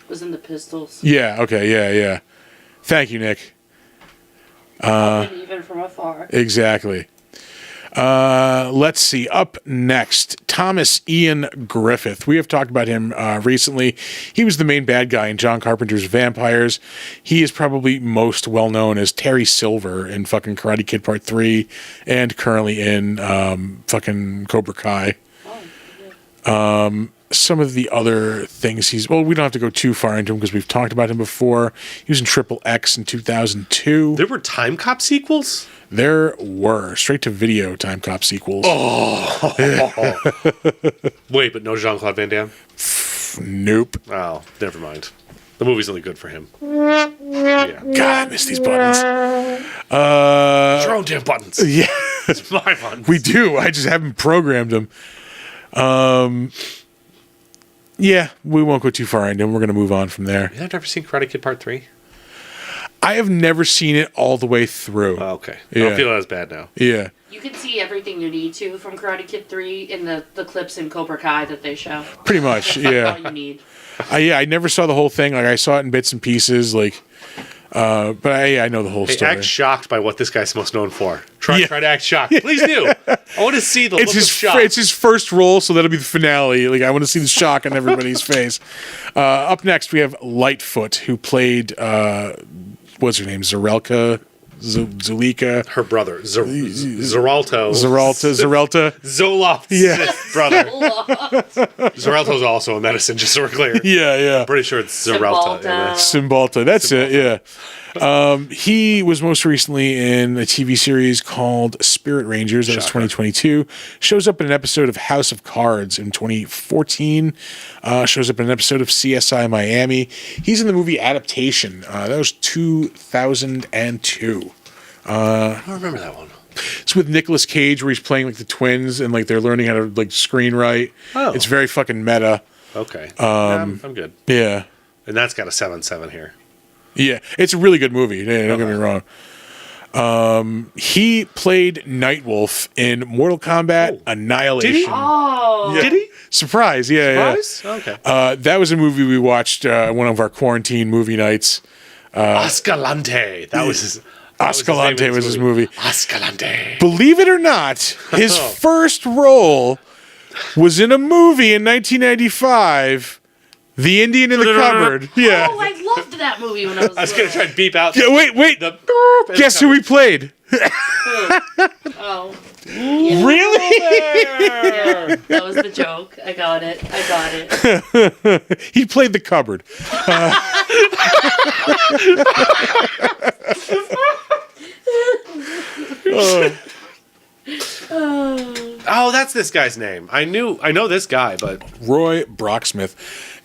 Was in the Pistols. Yeah. Okay. Yeah. Thank you, Nick. Even from afar. Exactly. Let's see. Up next, Thomas Ian Griffith. We have talked about him recently. He was the main bad guy in John Carpenter's Vampires. He is probably most well known as Terry Silver in fucking Karate Kid Part 3 and currently in fucking Cobra Kai. Some of the other things we don't have to go too far into him because we've talked about him before. He was in Triple X in 2002. There were Time Cop sequels? There were straight-to-video Time Cop sequels. Oh. Wait, but no Jean-Claude Van Damme? Nope. Oh, never mind. The movie's only good for him. Yeah. God, I miss these buttons. Your own damn buttons. Yeah. It's my buttons. We do. I just haven't programmed them. Yeah, we won't go too far into them. We're going to move on from there. You have never seen Karate Kid Part 3? I have never seen it all the way through. Oh, okay. Yeah. I don't feel as bad now. Yeah. You can see everything you need to from Karate Kid 3 in the clips in Cobra Kai that they show. Pretty much, All yeah. you need. I never saw the whole thing. Like, I saw it in bits and pieces, but I know the whole Hey, story. act shocked by what this guy's most known for. Try Yeah. to act shocked. Please do. I want to see the look of shock. It's his first role, so that'll be the finale. Like, I want to see the shock on everybody's face. Up next, we have Lightfoot, who played, what's her name? Zulika? Her brother, Zeralto. Zeralta. Zoloft's brother. Zeralto's also a medicine, just so we're clear. Yeah. Pretty sure it's Zeralta. Cymbalta. That's it, yeah. He was most recently in a TV series called Spirit Rangers. That was 2022. Shows up in an episode of House of Cards in 2014. Shows up in an episode of CSI Miami. He's in the movie Adaptation. That was 2002. I don't remember that one. It's with Nicolas Cage where he's playing like the twins and like they're learning how to like screenwrite. Oh. It's very fucking meta. Okay. I'm good. Yeah. And that's got a 7.7 here. Yeah, it's a really good movie. Yeah, don't get me wrong. He played Nightwolf in Mortal Kombat Annihilation. Did he? Oh. Yeah. Did he? Surprise! Yeah, Surprise? Okay. that was a movie we watched one of our quarantine movie nights. Ascalante. That was his. Ascalante was his movie. Ascalante. Believe it or not, his first role was in a movie in 1995, The Indian in the Cupboard. Yeah. Oh, I loved that movie when I was I was going to try and beep out. Yeah, wait. The Guess who he played? Oh. Really? Yeah, that was the joke. I got it. He played the cupboard. Oh, that's this guy's name. I know this guy, but Roy Brocksmith.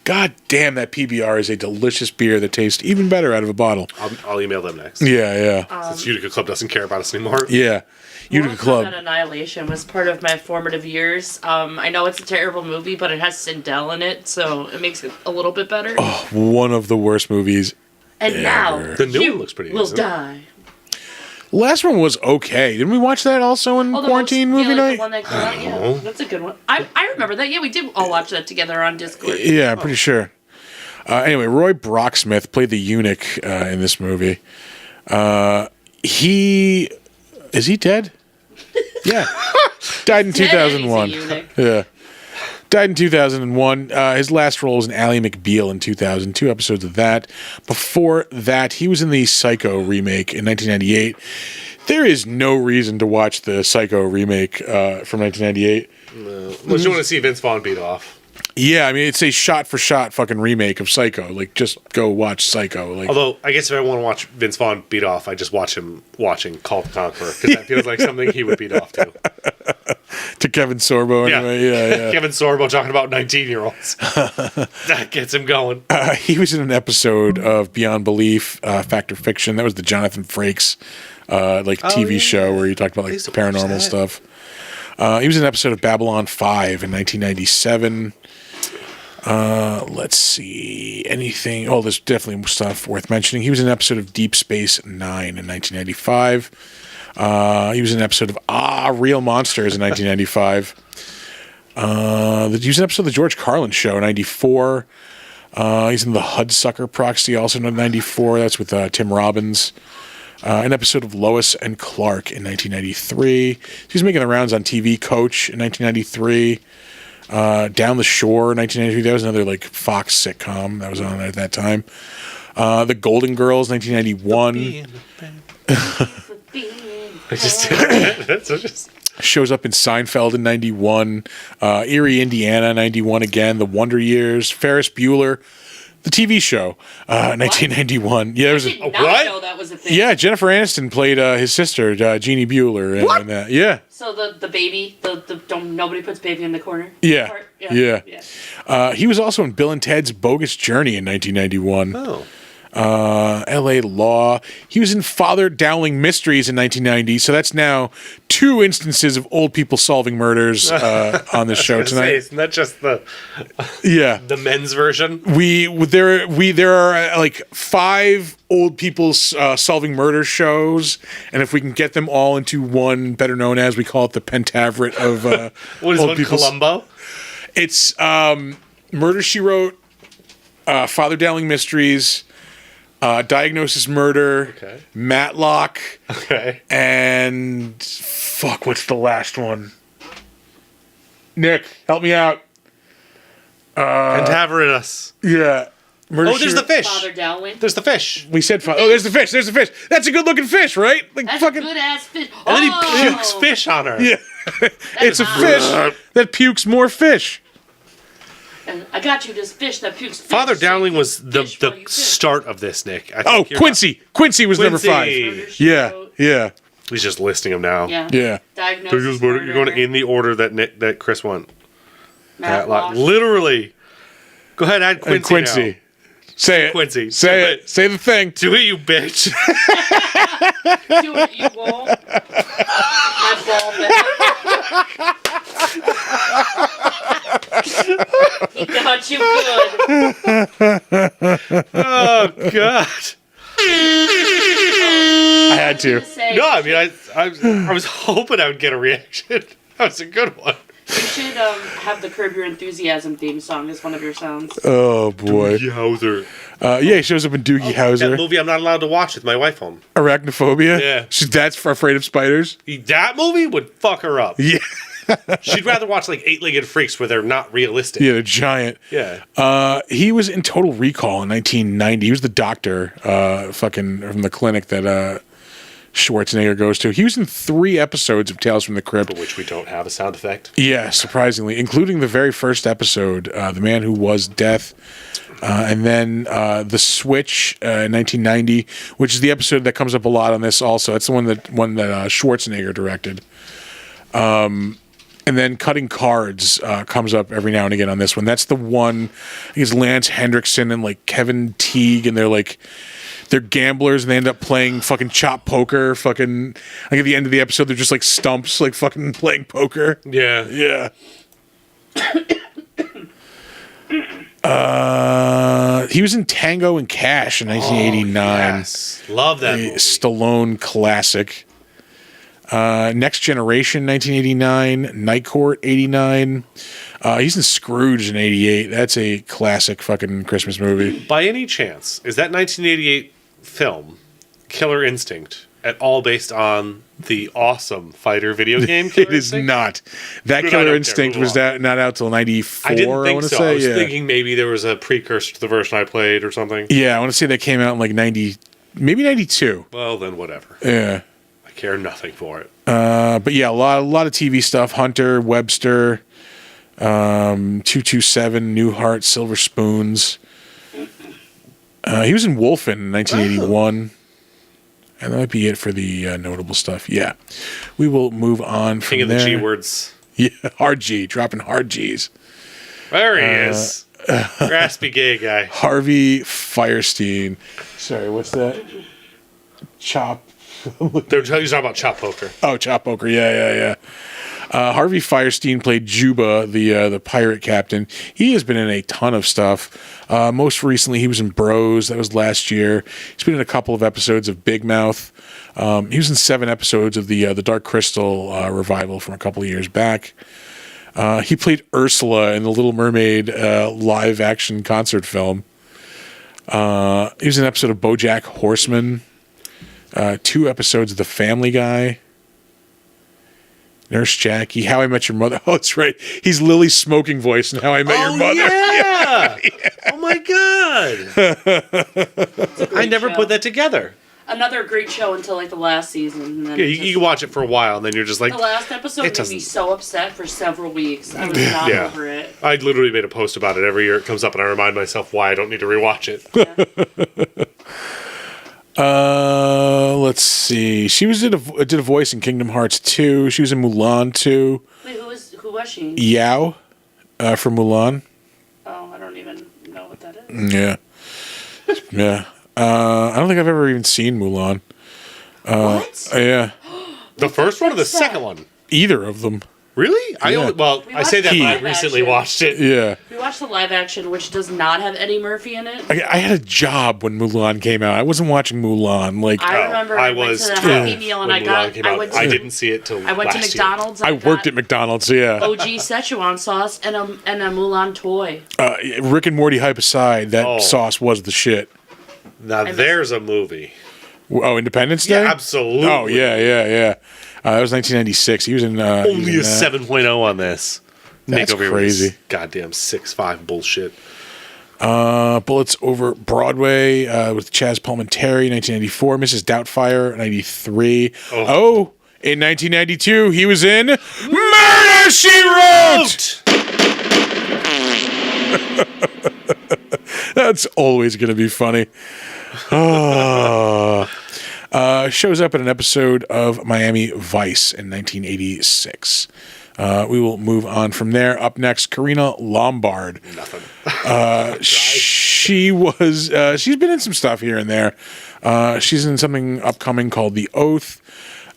God damn, that PBR is a delicious beer that tastes even better out of a bottle. I'll email them next. Yeah. Since Utica Club doesn't care about us anymore. Yeah. Utica Mortal Club. Kombat Annihilation was part of my formative years. I know it's a terrible movie, but it has Sindel in it, so it makes it a little bit better. Oh, one of the worst movies. And now The new you one looks pretty will decent. die. Last one was okay. Didn't we watch that also in Oh, the quarantine most- movie yeah, like night? The one that came out, yeah, that's a good one. I remember that. Yeah, we did all watch that together on Discord. Yeah, I'm pretty sure. Anyway, Roy Brocksmith played the eunuch in this movie. Is he dead? Yeah. Died in Dead and he's a 2001. eunuch. Yeah. Died in 2001. His last role was in Ally McBeal in 2000. 2 episodes of that. Before that, he was in the Psycho remake in 1998. There is no reason to watch the Psycho remake from 1998. Unless you want to see Vince Vaughn beat off. Yeah, I mean, it's a shot-for-shot fucking remake of Psycho. Like, just go watch Psycho. Like, Although, I guess if I want to watch Vince Vaughn beat off, I just watch him watching Kull the Conqueror, because that feels like something he would beat off to. to Kevin Sorbo, anyway. Yeah. Kevin Sorbo talking about 19-year-olds. That gets him going. He was in an episode of Beyond Belief, Fact or Fiction. That was the Jonathan Frakes TV show where he talked about like used to watch paranormal that. stuff. He was in an episode of Babylon 5 in 1997. Let's see. Anything? Oh, there's definitely stuff worth mentioning. He was in an episode of Deep Space Nine in 1995. He was in an episode of Real Monsters in 1995. He was in an episode of The George Carlin Show in 94. He's in The Hudsucker Proxy also in 94. That's with Tim Robbins. An episode of Lois and Clark in 1993. He was making the rounds on TV. Coach in 1993. Down the Shore, 1993. That was another like Fox sitcom that was on at that time. The Golden Girls, 1991. Shows up in Seinfeld in 91. Erie, Indiana, 91 again. The Wonder Years. Ferris Bueller, the TV show, 1991. Yeah, there was I did not what? know that was a thing. yeah. Jennifer Aniston played his sister, Jeannie Bueller, in that. Yeah. So the baby, the don't nobody puts baby in the corner. Yeah. part? Yeah. He was also in Bill and Ted's Bogus Journey in 1991. Oh. L.A. Law. He was in Father Dowling Mysteries in 1990. So that's now 2 instances of old people solving murders on the show tonight. Isn't that just the men's version? There are like 5 old people solving murder shows, and if we can get them all into one, better known as, we call it the Pentaveret of What is old one, people's- Columbo? It's Murder, She Wrote, Father Dowling Mysteries, Diagnosis Murder, Okay. Matlock, Okay. and fuck, what's the last one? Nick, help me out. Pentaveret. Yeah. Murder, Oh, there's the fish. Father Dowling. There's the fish. We said oh, there's the fish. There's the fish. That's a good looking fish, right? Like That's fucking. a good ass fish. And then he Oh! pukes fish on her. Yeah. It's a hot. fish that pukes more fish. And I got you this fish that pukes. Fish. Father Dowling was Fish while the you fish. start of this, Nick. I Oh, think you're Quincy. Quincy was number 5. Quincy. Yeah. Yeah. not- He's just listing them now. Yeah. Yeah. Diagnosis. You're going in the order that Chris went. Matlock. Literally. Go ahead, add Quincy. And Quincy. now. Say it. Quincy. Say Do it. Say the thing. Do it, you bitch. Do it, you won't. My ball back. He got you good. Oh, God. I had to. No, I mean, I was hoping I would get a reaction. That was a good one. You should have the Curb Your Enthusiasm theme song as one of your sounds. Oh boy. Hauser. Yeah, he shows up in Doogie That Howser. movie I'm not allowed to watch with my wife home. Arachnophobia. Yeah. She's that's afraid of spiders. That movie would fuck her up. Yeah. She'd rather watch like 8-Legged Freaks where they're not realistic. Yeah, the giant. Yeah. He was in Total Recall in 1990. He was the doctor, fucking from the clinic that Schwarzenegger goes to. He was in 3 episodes of Tales from the Crypt. For which we don't have a sound effect. Yeah, surprisingly, including the very first episode, The Man Who Was Death, and then The Switch in 1990, which is the episode that comes up a lot on this. Also, that's the one that Schwarzenegger directed. And then Cutting Cards comes up every now and again on this one. That's the one. I think it's Lance Hendrickson and like Kevin Teague, and they're gamblers and they end up playing fucking chop poker. Fucking like at the end of the episode, they're just like stumps, like fucking playing poker. Yeah. Yeah. He was in Tango and Cash in 1989. Yes. Love that A movie. Stallone classic. Next Generation, 1989. Night Court, 89. He's in Scrooge in 88. That's a classic fucking Christmas movie. By any chance, is that 1988 film Killer Instinct at all based on the awesome fighter video game? Killer It is Instinct? not. That Good, I Killer don't care. Instinct Move was on. not out till 94, I didn't think want to so. say. I was Yeah. thinking maybe there was a precursor to the version I played or something. Yeah, I want to say that came out in like 90, maybe 92. Well, then whatever. Yeah. I care nothing for it. But yeah, a lot of TV stuff. Hunter, Webster, 227, Newhart, Silver Spoons. He was in Wolfen in 1981. And that might be it for the notable stuff. Yeah. We will move on from King of the there. G words. Yeah, hard G, dropping hard Gs. There he is. Raspy gay guy. Harvey Firestein. Sorry, what's that? Chop. They're talking about chop poker. Oh, Chop Poker. Yeah. Harvey Firestein played Juba, the pirate captain. He has been in a ton of stuff. Most recently, he was in Bros. That was last year. He's been in a couple of episodes of Big Mouth. He was in 7 episodes of the Dark Crystal revival from a couple of years back. He played Ursula in the Little Mermaid live action concert film. He was in an episode of BoJack Horseman. 2 episodes of The Family Guy. Nurse Jackie, How I Met Your Mother. Oh, that's right. He's Lily's smoking voice in How I Met Your Mother. Yeah. Oh my god. I never put that together. Another great show until like the last season. And then Yeah, it you just- can watch it for a while, and then you're just like, the last episode It made me doesn't- so upset for several weeks. I was not Yeah. over it. I literally made a post about it every year it comes up, and I remind myself why I don't need to rewatch it. Let's see. She did a voice in Kingdom Hearts 2. She was in Mulan 2. Wait, who was she? Yao from Mulan. Oh, I don't even know what that is. Yeah. Yeah. I don't think I've ever even seen Mulan. What? Yeah. The first one or the What's that? second one? Either of them. Really? I Yeah. only, well, We I say that, watched but I live recently action. watched it. Yeah. We watched the live action, which does not have Eddie Murphy in it. I had a job when Mulan came out. I wasn't watching Mulan. Like, I remember I I went was to the 12 Happy Meal and when I Mulan came out. went to I didn't see it till I went to last McDonald's. I worked at McDonald's, yeah. OG Szechuan sauce and a Mulan toy. Rick and Morty hype aside, that Oh. sauce was the shit. year. Now there's a movie. Oh, Independence Day? Yeah, absolutely. Oh, yeah. That was 1996. He was in... Only a 7.0 on this. That's Nick over crazy. Goddamn 6'5" bullshit. Bullets Over Broadway with Chaz Palminteri, 1994. Mrs. Doubtfire, 93. Oh, in 1992, he was in Murder, She Wrote! That's always going to be funny. Shows up in an episode of Miami Vice in 1986. We will move on from there. Up next, Karina Lombard. Nothing. She's been in some stuff here and there. She's in something upcoming called The Oath.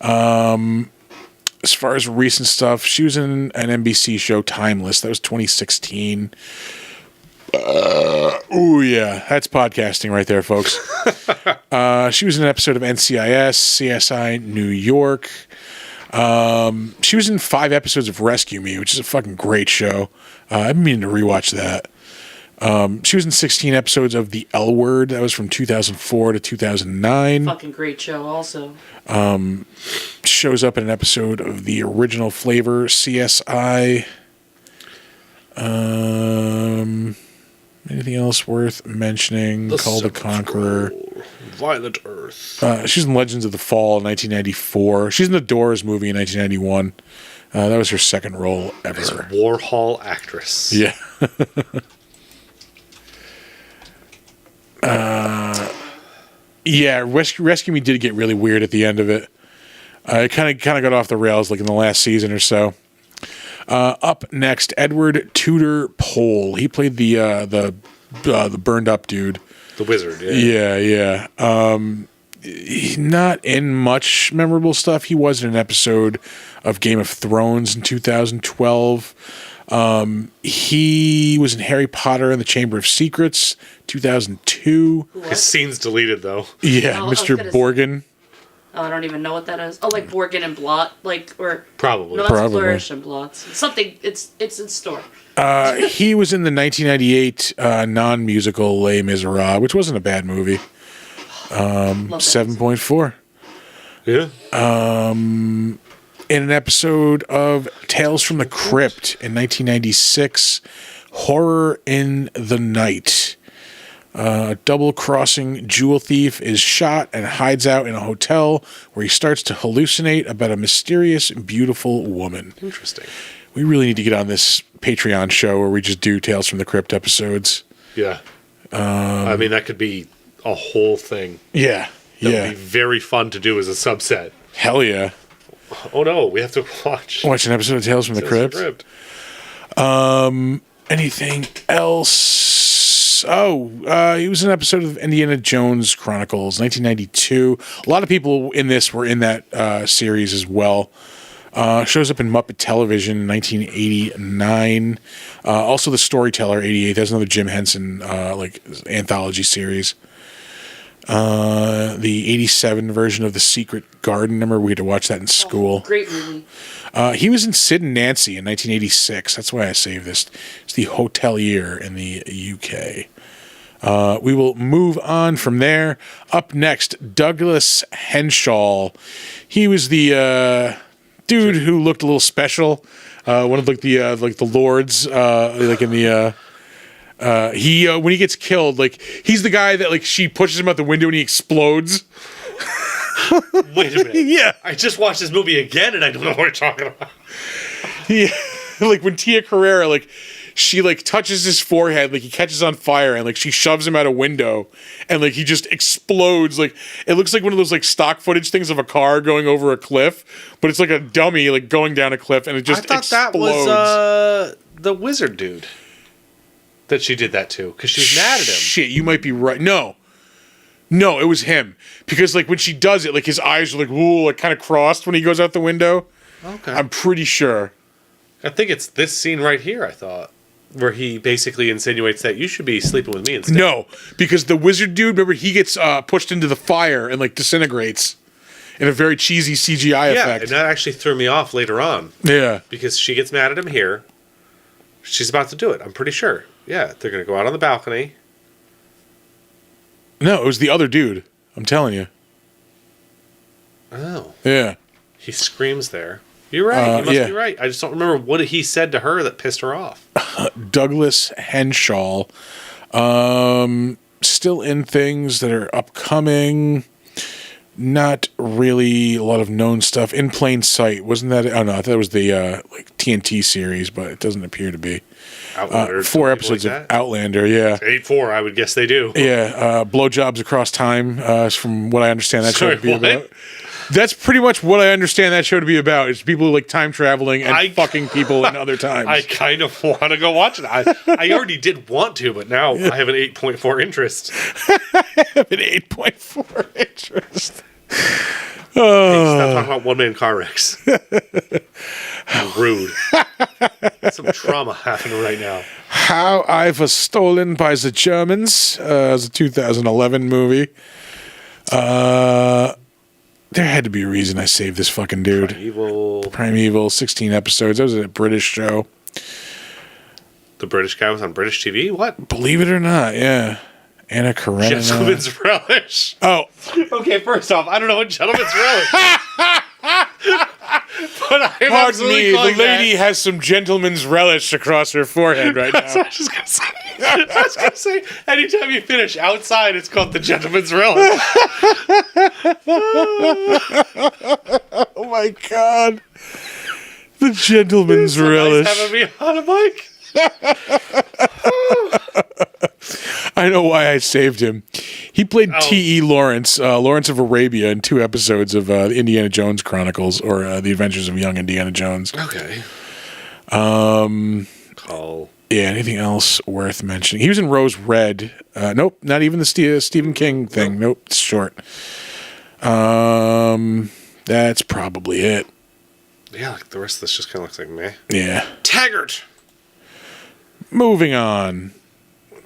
As far as recent stuff, she was in an NBC show, Timeless. That was 2016. Oh yeah, that's podcasting right there, folks. She was in an episode of NCIS, CSI New York. She was in 5 episodes of Rescue Me, which is a fucking great show. I've been meaning to rewatch that. She was in 16 episodes of The L Word. That was from 2004 to 2009. Fucking great show, also. Shows up in an episode of the original Flavor CSI. Anything else worth mentioning? Kull the Conqueror. Violet Earth. She's in Legends of the Fall in 1994. She's in the Doors movie in 1991. That was her second role ever. Warhol actress. Yeah. Yeah, Rescue Me did get really weird at the end of it. It kind of got off the rails like in the last season or so. Up next, Edward Tudor Pole. He played the burned up dude. The wizard, yeah. Yeah. He's not in much memorable stuff. He was in an episode of Game of Thrones in 2012. He was in Harry Potter and the Chamber of Secrets, 2002. His scene's deleted, though. Yeah, Oh, I was Mr. gonna say- Borgin. Oh, I don't even know what that is. Oh, like Borgin and Blot, or Probably. no, that's Probably. Flourish and Blots. Something. It's in store. He was in the 1998 non-musical Les Miserables, which wasn't a bad movie. Love that. 7.4. Yeah. In an episode of Tales from the Crypt in 1996, Horror in the Night. A double-crossing jewel thief is shot and hides out in a hotel where he starts to hallucinate about a mysterious, beautiful woman. Interesting. We really need to get on this Patreon show where we just do Tales from the Crypt episodes. Yeah. I mean, that could be a whole thing. Yeah. That would be very fun to do as a subset. Hell yeah. Oh no, we have to watch Watch an episode of Tales from the Crypt. Anything else? He was in an episode of Indiana Jones Chronicles, 1992. A lot of people in this were in that series as well. Shows up in Muppet Television, 1989. Also The Storyteller, 88. That's another Jim Henson anthology series. The 87 version of The Secret Garden. Remember, we had to watch that in school. Great movie. He was in Sid and Nancy in 1986. That's why I saved this. It's the hotelier in the UK. We will move on from there. Up next, Douglas Henshall. He was the dude who looked a little special. One of the lords, in the. When he gets killed, he's the guy that she pushes him out the window and he explodes. Wait a minute. Yeah. I just watched this movie again and I don't know what we're talking about. Yeah. When Tia Carrera, she touches his forehead, he catches on fire and she shoves him out a window and he just explodes. It looks like one of those stock footage things of a car going over a cliff, but it's like a dummy going down a cliff and it just explodes. That was the wizard dude that she did that to because she was mad at him. Shit, you might be right. No, it was him because when she does it, his eyes are ooh, kind of crossed when he goes out the window. Okay, I'm pretty sure. I think it's this scene right here. I thought where he basically insinuates that you should be sleeping with me instead. No, because the wizard dude, remember, he gets pushed into the fire and disintegrates in a very cheesy CGI Yeah, effect. and that actually threw me off later on. Yeah, because she gets mad at him here. She's about to do it. I'm pretty sure. Yeah, they're gonna go out on the balcony. no, it was the other dude. I'm telling you. Oh, Yeah. he screams there. You're right. You must yeah. be right. I just don't remember what he said to her that pissed her off. Douglas Henshall. Still in things that are upcoming. Not really a lot of known stuff. In Plain Sight. Wasn't that? Oh, no. I thought it was the TNT series, but it doesn't appear to be. Outlander. 4 episodes of Outlander, yeah. 8-4, I would guess they do. Yeah. Blowjobs Across Time, from what I understand that show to be what? about. That's pretty much what I understand that show to be about. It's people time traveling and fucking people in other times. I kind of want to go watch it. I already did want to, but now I have an 8.4 interest. I have an 8.4 interest. Hey, stop talking about one-man car wrecks. Rude. Some trauma happening right now. How I Was Stolen by the Germans. It's a 2011 movie. There had to be a reason I saved this fucking dude. Primeval, 16 episodes. That was a British show. The British guy was on British TV? What? Believe it or not, yeah. Anna Karenina. Gentleman's Relish. Oh. Okay, first off, I don't know what Gentleman's Relish but I'm Pardon me, the calling lady that. has some gentleman's relish across her forehead right That's what now. I was gonna say. I was gonna say, anytime you finish outside, it's called the Gentleman's Relish. Oh my god. The gentleman's relish. Nice having me on a mic. I know why I saved him. He played T.E. Lawrence, Lawrence of Arabia, in 2 episodes of the Indiana Jones Chronicles, or The Adventures of Young Indiana Jones. Okay. Yeah, anything else worth mentioning? He was in Rose Red. Nope, not even the Stephen King thing. Nope, it's short. That's probably it. Yeah, like the rest of this just kind of looks like meh. Yeah. Taggart. Moving on.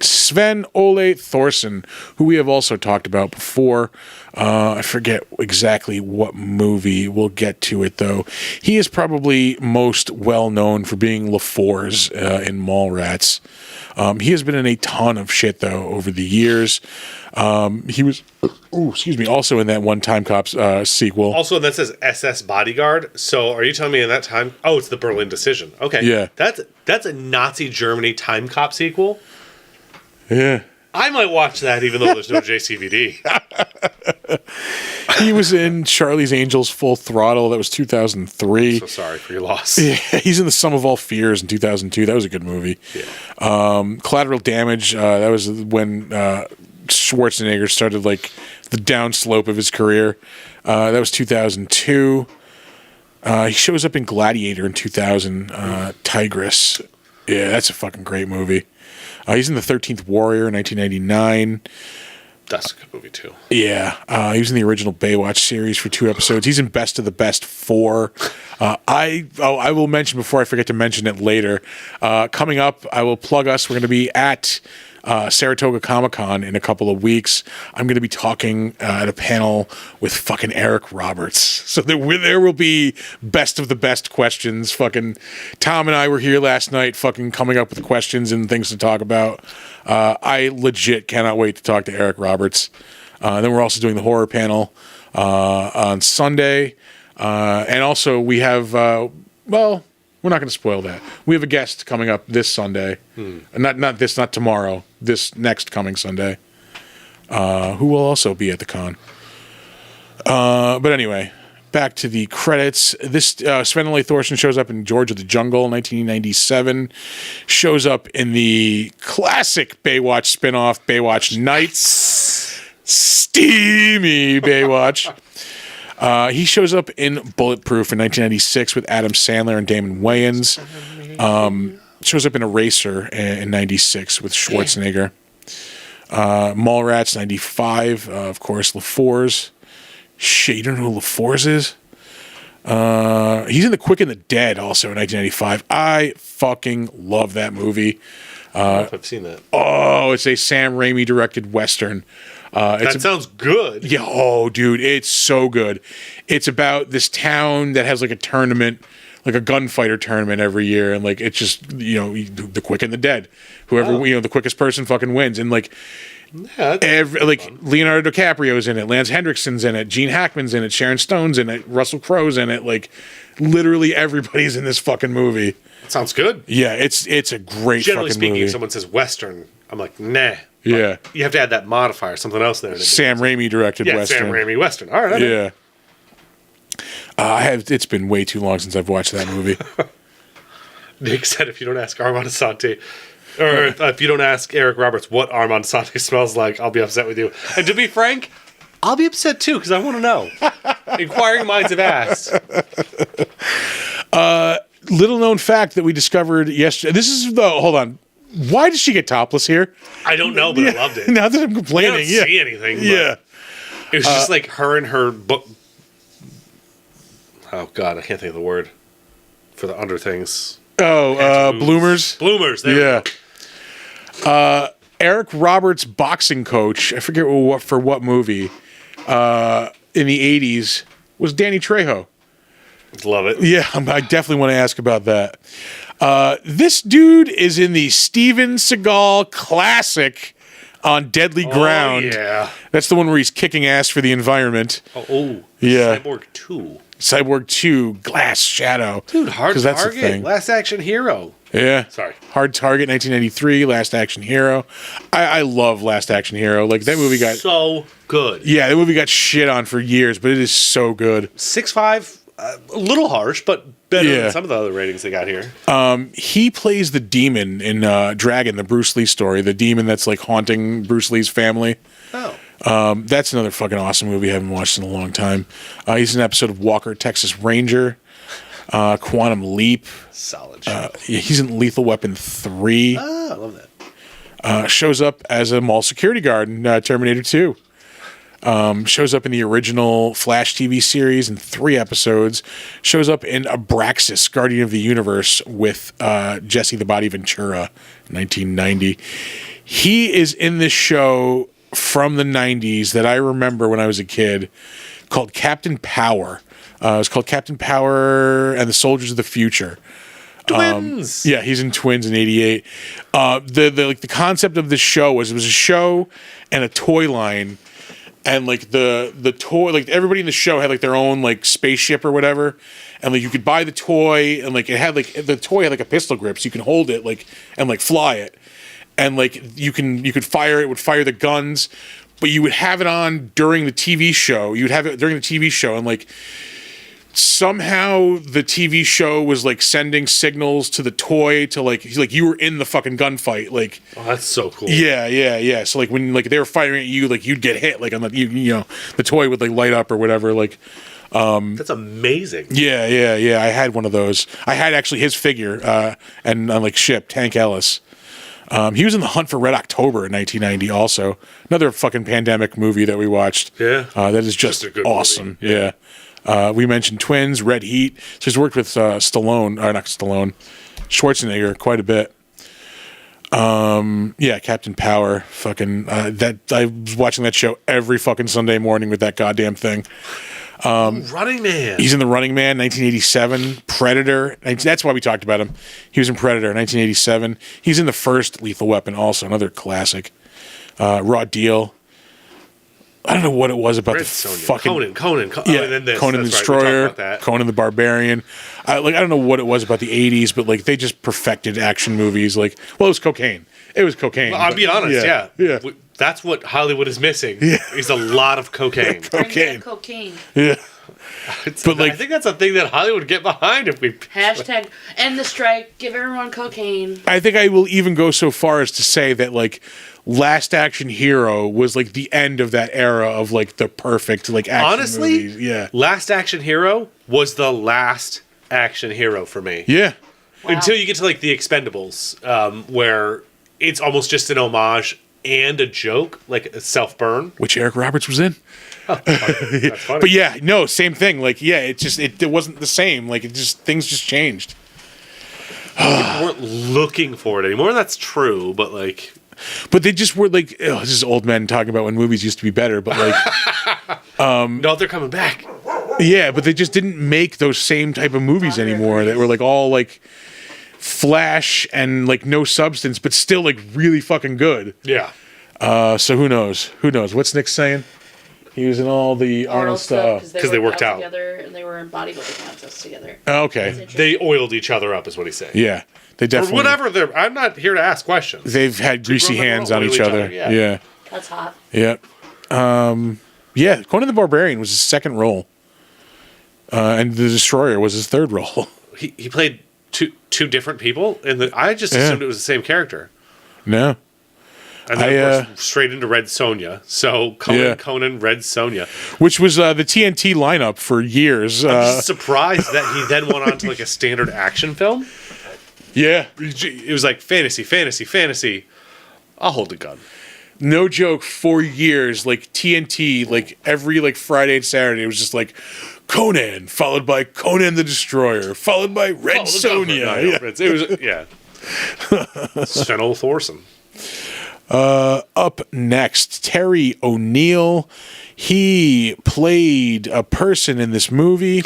Sven Ole Thorsen, who we have also talked about before. I forget exactly what movie. We'll get to it, though. He is probably most well known for being LaFours in Mallrats. He has been in a ton of shit, though, over the years. He was, also in that one Time Cops sequel. Also, that says SS Bodyguard. So, are you telling me in that time? Oh, it's the Berlin Decision. Okay, Yeah. That's a Nazi Germany Time Cop sequel. Yeah. I might watch that, even though there's no JCVD. He was in Charlie's Angels Full Throttle. That was 2003. So sorry for your loss. Yeah, he's in The Sum of All Fears in 2002. That was a good movie. Yeah. Collateral Damage. That was when Schwarzenegger started like the downslope of his career. That was 2002. He shows up in Gladiator in 2000. Tigress. Yeah, that's a fucking great movie. He's in The 13th Warrior in 1999. That's a good movie, too. Yeah, he was in the original Baywatch series for 2 episodes. He's in Best of the Best 4. I will mention before I forget to mention it later. Coming up, I will plug us. We're going to be at Saratoga Comic-Con in a couple of weeks. I'm going to be talking at a panel with fucking Eric Roberts. So there will be best of the best questions. Fucking Tom and I were here last night fucking coming up with questions and things to talk about. I legit cannot wait to talk to Eric Roberts. Then we're also doing the horror panel on Sunday. And also we have, we're not going to spoil that. We have a guest coming up this Sunday. Not tomorrow. This next coming Sunday. Who will also be at the con. But anyway, back to the credits. This Sven Ole Thorsen shows up in George of the Jungle, 1997. Shows up in the classic Baywatch spinoff, Baywatch Nights. Steamy Baywatch. He shows up in Bulletproof in 1996 with Adam Sandler and Damon Wayans. Shows up in Eraser in 96 with Schwarzenegger. Mallrats 95, of course, LaFours. Shit, you don't know who LaFours is? He's in The Quick and the Dead also in 1995. I fucking love that movie. I don't know if I've seen that. Oh, it's a Sam Raimi directed Western. That sounds good. Yeah, oh, dude, it's so good. It's about this town that has like a tournament, like a gunfighter tournament every year, and like it's just the quick and the dead. Whoever the quickest person fucking wins, and like Leonardo DiCaprio's in it, Lance Hendrickson's in it, Gene Hackman's in it, Sharon Stone's in it, Russell Crowe's in it. Like literally everybody's in this fucking movie. That sounds good. Yeah, it's a great. Generally fucking speaking, movie. if someone says Western, I'm like, nah. Yeah, you have to add that modifier, something else there. Sam Raimi directed Western. Sam Raimi Western. All right. Yeah. It's been way too long since I've watched that movie. Nick said, if you don't ask Armand Asante, or if you don't ask Eric Roberts what Armand Asante smells like, I'll be upset with you. And to be frank, I'll be upset too because I want to know. Inquiring minds have asked. Little known fact that we discovered yesterday. Hold on. Why did she get topless here? I don't know, but I loved it. Now that I'm I complaining, don't see anything. Yeah. It was just like her and her book. Oh, God, I can't think of the word for the under things. Bloomers. Bloomers, there we go. Eric Roberts' boxing coach, I forget what movie, in the 80s, was Danny Trejo. Love it. Yeah, I definitely want to ask about that. This dude is in the Steven Seagal classic on Deadly Ground. Yeah. That's the one where he's kicking ass for the environment. Yeah. Cyborg 2. Cyborg 2, Glass Shadow. Dude, Hard Target, Last Action Hero. Yeah. Sorry. Hard Target, 1993, Last Action Hero. I love Last Action Hero. Like, that movie got... So good. Yeah, that movie got shit on for years, but it is so good. 6.5, a little harsh, but better than some of the other ratings they got here. He plays the demon in Dragon, the Bruce Lee story. The demon that's, like, haunting Bruce Lee's family. Oh. That's another fucking awesome movie I haven't watched in a long time. He's in an episode of Walker, Texas Ranger. Quantum Leap. Solid show. He's in Lethal Weapon 3. Ah, I love that. Shows up as a mall security guard in Terminator 2. Shows up in the original Flash TV series in 3 episodes. Shows up in Abraxas, Guardian of the Universe, with Jesse the Body Ventura, 1990. He is in this show from the 90s that I remember when I was a kid, called Captain Power. It was called Captain Power and the Soldiers of the Future. Twins. Yeah, he's in Twins in '88. The concept of this show was, it was a show and a toy line, and like the toy, like everybody in the show had like their own like spaceship or whatever, and like you could buy the toy, and like it had like the toy had like a pistol grip, so you can hold it like and like fly it, and like you could fire it, would fire the guns, but you would have it on during the TV show. You would have it during the TV show, and like somehow the TV show was like sending signals to the toy to like you were in the fucking gunfight. Like, Oh, that's so cool. yeah. So like when like they were firing at you, like you'd get hit, like on the you know the toy would like light up or whatever. Like, That's amazing. yeah. I had one of those. I had actually his figure and like shipped Hank Ellis. He was in The Hunt for Red October in 1990. Also, another fucking pandemic movie that we watched. Yeah. That is just a good awesome. movie. Yeah. We mentioned Twins, Red Heat. So he's worked with Schwarzenegger quite a bit. Yeah, Captain Power. Fucking that. I was watching that show every fucking Sunday morning with that goddamn thing. Running Man. He's in The Running Man, 1987. Predator. That's why we talked about him. He was in Predator, 1987. He's in the first Lethal Weapon, also another classic. Raw Deal. I don't know what it was about Red the Sonja. fucking Conan. yeah, and then this. Conan the That's right, we talked Destroyer, about that. Conan the Barbarian. I don't know what it was about the 80s, but like they just perfected action movies. Like, well, it was cocaine. It was cocaine. Well, I'll but- be honest, yeah. Yeah. That's what Hollywood is missing. Yeah. Is a lot of cocaine. Bring Cocaine. that cocaine. Yeah. But like- I think that's a thing that Hollywood would get behind if we. Hashtag end the strike. Give everyone cocaine. I think I will even go so far as to say that like Last Action Hero was like the end of that era of like the perfect like action Honestly, movies. Yeah. Last Action Hero was the last action hero for me. Yeah. Until you get to like the Expendables, where it's almost just an homage and a joke, like a self-burn. Which Eric Roberts was in. That's funny. But yeah, no, same thing. Like, yeah, it wasn't the same. Like, things just changed. People weren't looking for it anymore. That's true, but like, But they just were like, oh, this is old men talking about when movies used to be better. But like, no, they're coming back. yeah, but they just didn't make those same type of movies anymore that were like all like flash and like no substance, but still like really fucking good. Yeah. So who knows? Who knows? What's Nick saying? He was in all the Arnold stuff. Because they worked out. together and they were in bodybuilding contests together. Oh, okay. They oiled each other up, is what he's saying. Yeah, they Or definitely. whatever. I'm not here to ask questions. They've had greasy roll- hands roll on each each other. other, yeah. Yeah. That's hot. Yeah. Yeah, Conan the Barbarian was his second role. And the Destroyer was his third role. He played two different people, and I just Yeah. assumed it was the same character. No. And then, of course, straight into Red Sonja. So Conan, Red Sonja. Which was the TNT lineup for years. I'm just surprised that he then went on to like a standard action film. Yeah. It was like fantasy. I'll hold the gun. No joke, for years, like TNT, like every like Friday and Saturday, it was just like Conan, followed by Conan the Destroyer, followed by Red Sonja. Yeah. It was, yeah. Sven-Ole Thorson. Up next, Terry O'Neill. He played a person in this movie.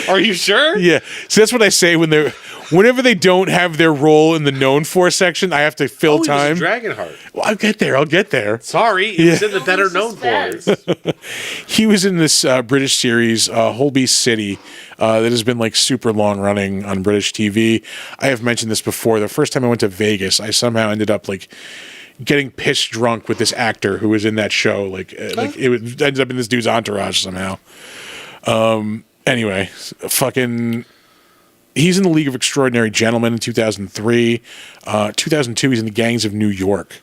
Are you sure? Yeah. So that's what I say whenever they don't have their role in the known for section, I have to fill He time. was Dragonheart. Well, I'll get there. Sorry, he was in the better known Suspense. for. He was in this British series, Holby City, that has been like super long running on British TV. I have mentioned this before. The first time I went to Vegas, I somehow ended up like getting pissed drunk with this actor who was in that show. Ended up in this dude's entourage somehow. Anyway, fucking. He's in the League of Extraordinary Gentlemen in 2003. 2002, he's in the Gangs of New York.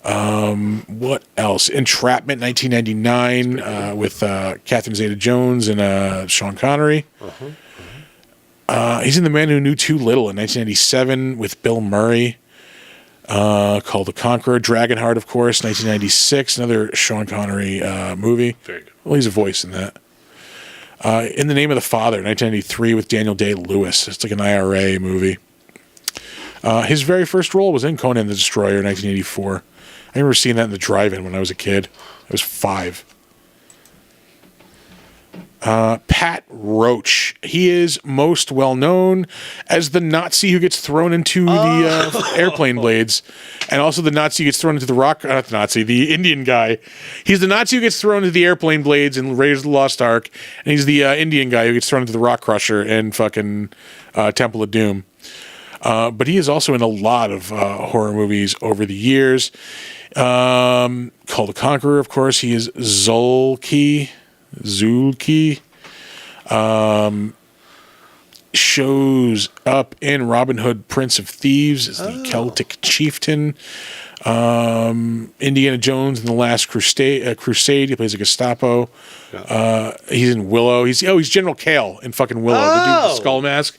What else? Entrapment, 1999, with Catherine Zeta-Jones and Sean Connery. He's in The Man Who Knew Too Little in 1997 with Bill Murray. Kull the Conqueror, Dragonheart, of course, 1996, another Sean Connery movie. Very good. Well, he's a voice in that. In the Name of the Father, 1993, with Daniel Day-Lewis. It's like an IRA movie. His very first role was in Conan the Destroyer, 1984. I remember seeing that in the drive-in when I was a kid. I was 5. Pat Roach. He is most well known as the Nazi who gets thrown into the airplane blades, and also the Nazi who gets thrown into the Indian guy. He's the Nazi who gets thrown into the airplane blades in Raiders of the Lost Ark, and he's the Indian guy who gets thrown into the Rock Crusher in fucking Temple of Doom. But he is also in a lot of horror movies over the years. Kull the Conqueror, of course. He is Zulki. Shows up in Robin Hood, Prince of Thieves as the Celtic chieftain. Indiana Jones in The Last Crusade. He plays a Gestapo. He's in Willow. He's General Kale in fucking Willow. The dude with the skull mask.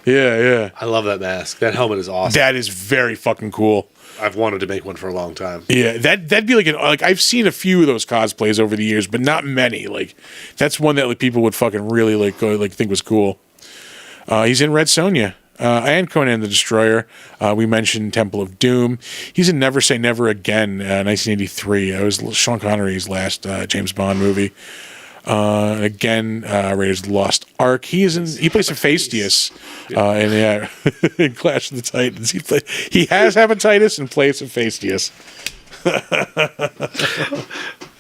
Yeah. I love that mask. That helmet is awesome. That is very fucking cool. I've wanted to make one for a long time. Yeah, that'd be like I've seen a few of those cosplays over the years, but not many. Like that's one that like people would fucking really think was cool. He's in Red Sonja and Conan the Destroyer. We mentioned Temple of Doom. He's in Never Say Never Again, 1983. It was Sean Connery's last James Bond movie. Again, Raiders of the Lost Ark. He plays Hephaestus in Clash of the Titans. He has hepatitis and plays Hephaestus. I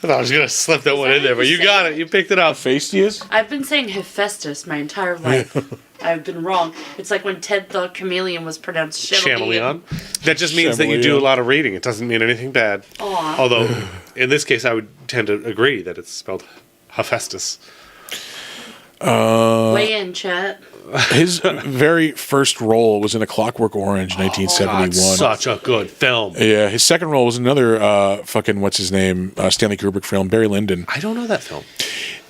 thought I was gonna slip that one in there, but you got it. You picked it up. Hephaestus? I've been saying Hephaestus my entire life. I've been wrong. It's like when Ted the Chameleon was pronounced Chameleon. That just means that you do a lot of reading. It doesn't mean anything bad. Aw. Although, in this case, I would tend to agree that it's spelled Hephaestus. Weigh in, chat. His very first role was in A Clockwork Orange, 1971. Such a good film. Yeah, his second role was another Stanley Kubrick film, Barry Lyndon. I don't know that film.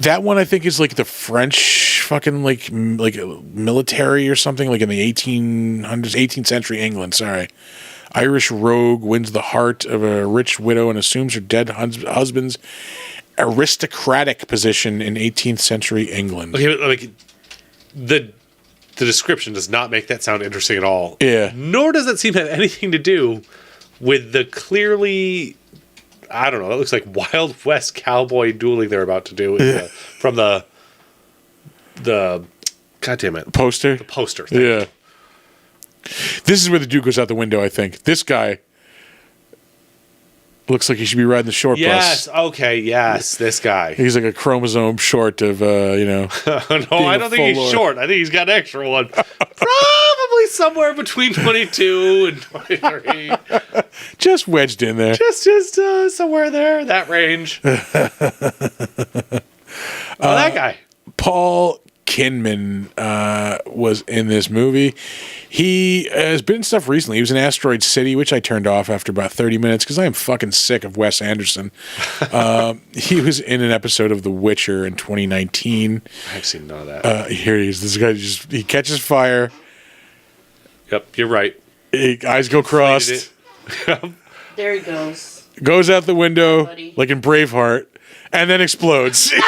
That one I think is like the French fucking like military or something, like in the 1800s, 18th century England. Sorry. Irish rogue wins the heart of a rich widow and assumes her dead husband's aristocratic position in 18th century England. Okay, but like the description does not make that sound interesting at all. Yeah. Nor does it seem to have anything to do with the clearly, I don't know, that looks like Wild West cowboy dueling they're about to do from the God damn it. Poster? The poster. Yeah. This is where the dude goes out the window, I think. This guy looks like he should be riding the short bus. Yes, okay, yes, this guy. He's like a chromosome short of, No, I don't think he's short. I think he's got an extra one. Probably somewhere between 22 and 23. Just wedged in there. Just somewhere there, that range. That guy. Paul Kinman was in this movie. He has been in stuff recently. He was in Asteroid City, which I turned off after about 30 minutes because I am fucking sick of Wes Anderson. He was in an episode of The Witcher in 2019. I've seen none of that. Here he is. This guy he catches fire. Yep, you're right. Eyes go crossed. There he goes. Goes out the window Buddy. like in Braveheart. And then explodes. Do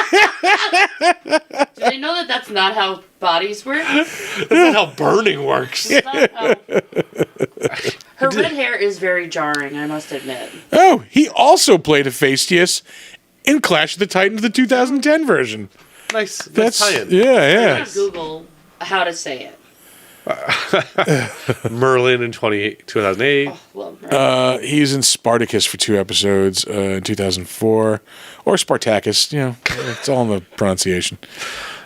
they know that that's not how bodies work? That's not how burning works. It's not how... Her red hair is very jarring, I must admit. Oh, he also played Hephaestus in Clash of the Titans, the 2010 version. Nice tie-in. Yeah, I'm yeah. gonna Google how to say it. Merlin in 2008. Oh, love her. He's in Spartacus for 2 episodes in 2004. Or Spartacus, it's all in the pronunciation.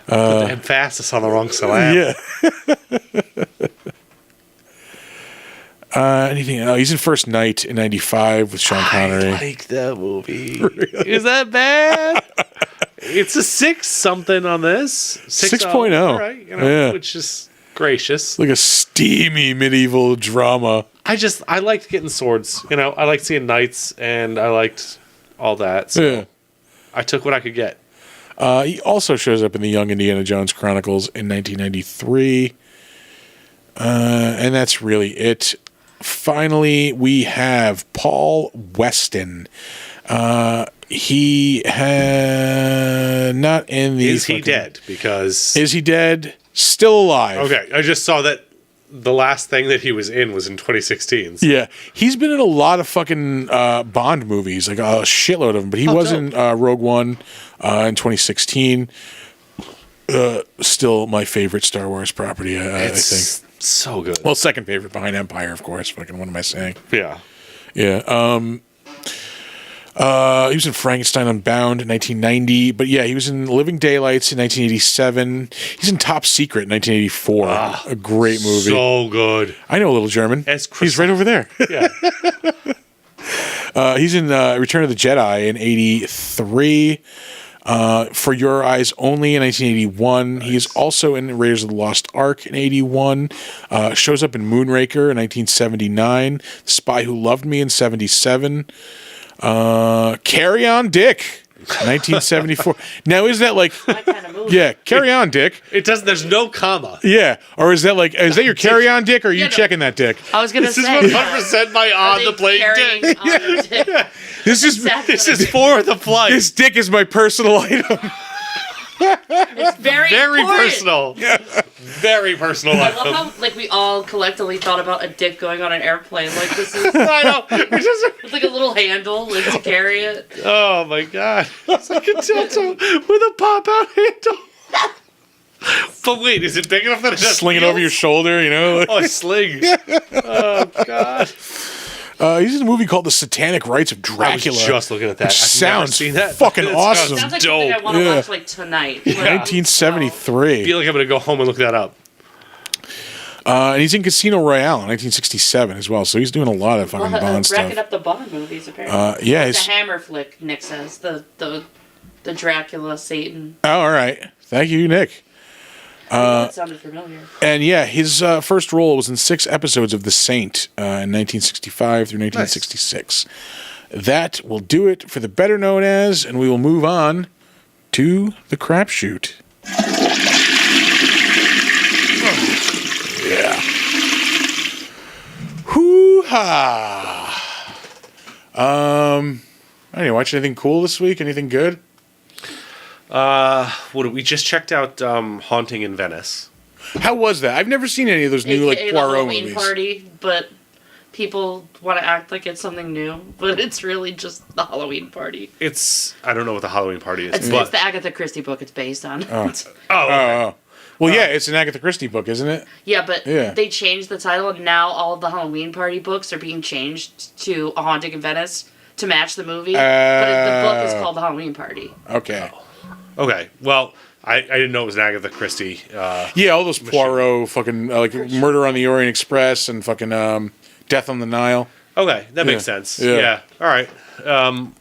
Put the emphasis on the wrong syllable. Yeah. Anything else? He's in First Night in 95 with Sean Connery. I like that movie. Really? Is that bad? It's a 6 something on this. 6.0. Right? Yeah. Which is gracious. Like a steamy medieval drama. I liked getting swords. I liked seeing knights, and I liked all that. So Yeah. I took what I could get. He also shows up in the Young Indiana Jones Chronicles in 1993. And that's really it. finally, we have Paul Weston. He not in the. Is he dead? Because Is he dead? Still alive. okay, I just saw that the last thing that he was in was in 2016. So. Yeah, he's been in a lot of fucking Bond movies, like a shitload of them. But he was dope. in Rogue One in 2016. Still my favorite Star Wars property, I think. It's so good. Well, second favorite behind Empire, of course. Fucking, what am I saying? Yeah. Yeah. He was in Frankenstein Unbound in 1990, but yeah, he was in Living Daylights in 1987. He's in Top Secret in 1984. A great movie. So good. I know a little German. He's right over there. Yeah. He's in Return of the Jedi in 83. For Your Eyes Only in 1981. Nice. He is also in Raiders of the Lost Ark in 81. Shows up in Moonraker in 1979. The Spy Who Loved Me in 77. Carry On Dick, 1974. Now, is that like... My kind of movie. Yeah, Carry On Dick. It doesn't. There's no comma. Yeah. Or is that like... Is that your Carry On Dick, or are you Yeah, no. checking that dick? I was gonna This is say 100% my on the plane dick. dick. This is... Exactly. This is for the flight. This dick is my personal item. It's very Very important. personal. Very personal. I love how like we all collectively thought about a dick going on an airplane. Like this is I know. it's like a little handle like to carry it. Oh my god. It's like a dildo with a pop out handle. But wait, is it big enough that it just Sling it over your shoulder, you know? Oh, a sling. Oh god. He's in a movie called The Satanic Rites of I Dracula. was just looking at that. Which I've never sounds seen that. fucking It awesome. Sounds like something I want to Yeah. watch like tonight. Like, 1973. I feel like I'm gonna go home and look that up. And he's in Casino Royale in 1967 as well. So he's doing a lot of fucking Bond racking stuff. up the Bond movies apparently. Yeah. The He's, Hammer flick, Nick says the Dracula Satan. oh, all right. Thank you, Nick. That sounded familiar. And yeah, his first role was in 6 episodes of The Saint in 1965 through 1966. That will do it for the better known as, and we will move on to the crapshoot. Yeah. Hoo-ha. I didn't watch anything cool this week. Anything good? We just checked out Haunting in Venice. How was that? I've never seen any of those new like AKA the Poirot Halloween movies. party, but people want to act like it's something new, but it's really just the Halloween party. I don't know what the Halloween party is. It's the Agatha Christie book it's based on. Oh. Well, yeah, it's an Agatha Christie book, isn't it? Yeah, but Yeah. they changed the title, and now all of the Halloween party books are being changed to A Haunting in Venice to match the movie. But the book is called The Halloween Party. Okay. Okay, well, I didn't know it was an Agatha Christie. Yeah, all those Poirot fucking like Murder on the Orient Express and fucking Death on the Nile. Okay, that makes Yeah. sense. Yeah. Yeah. All right.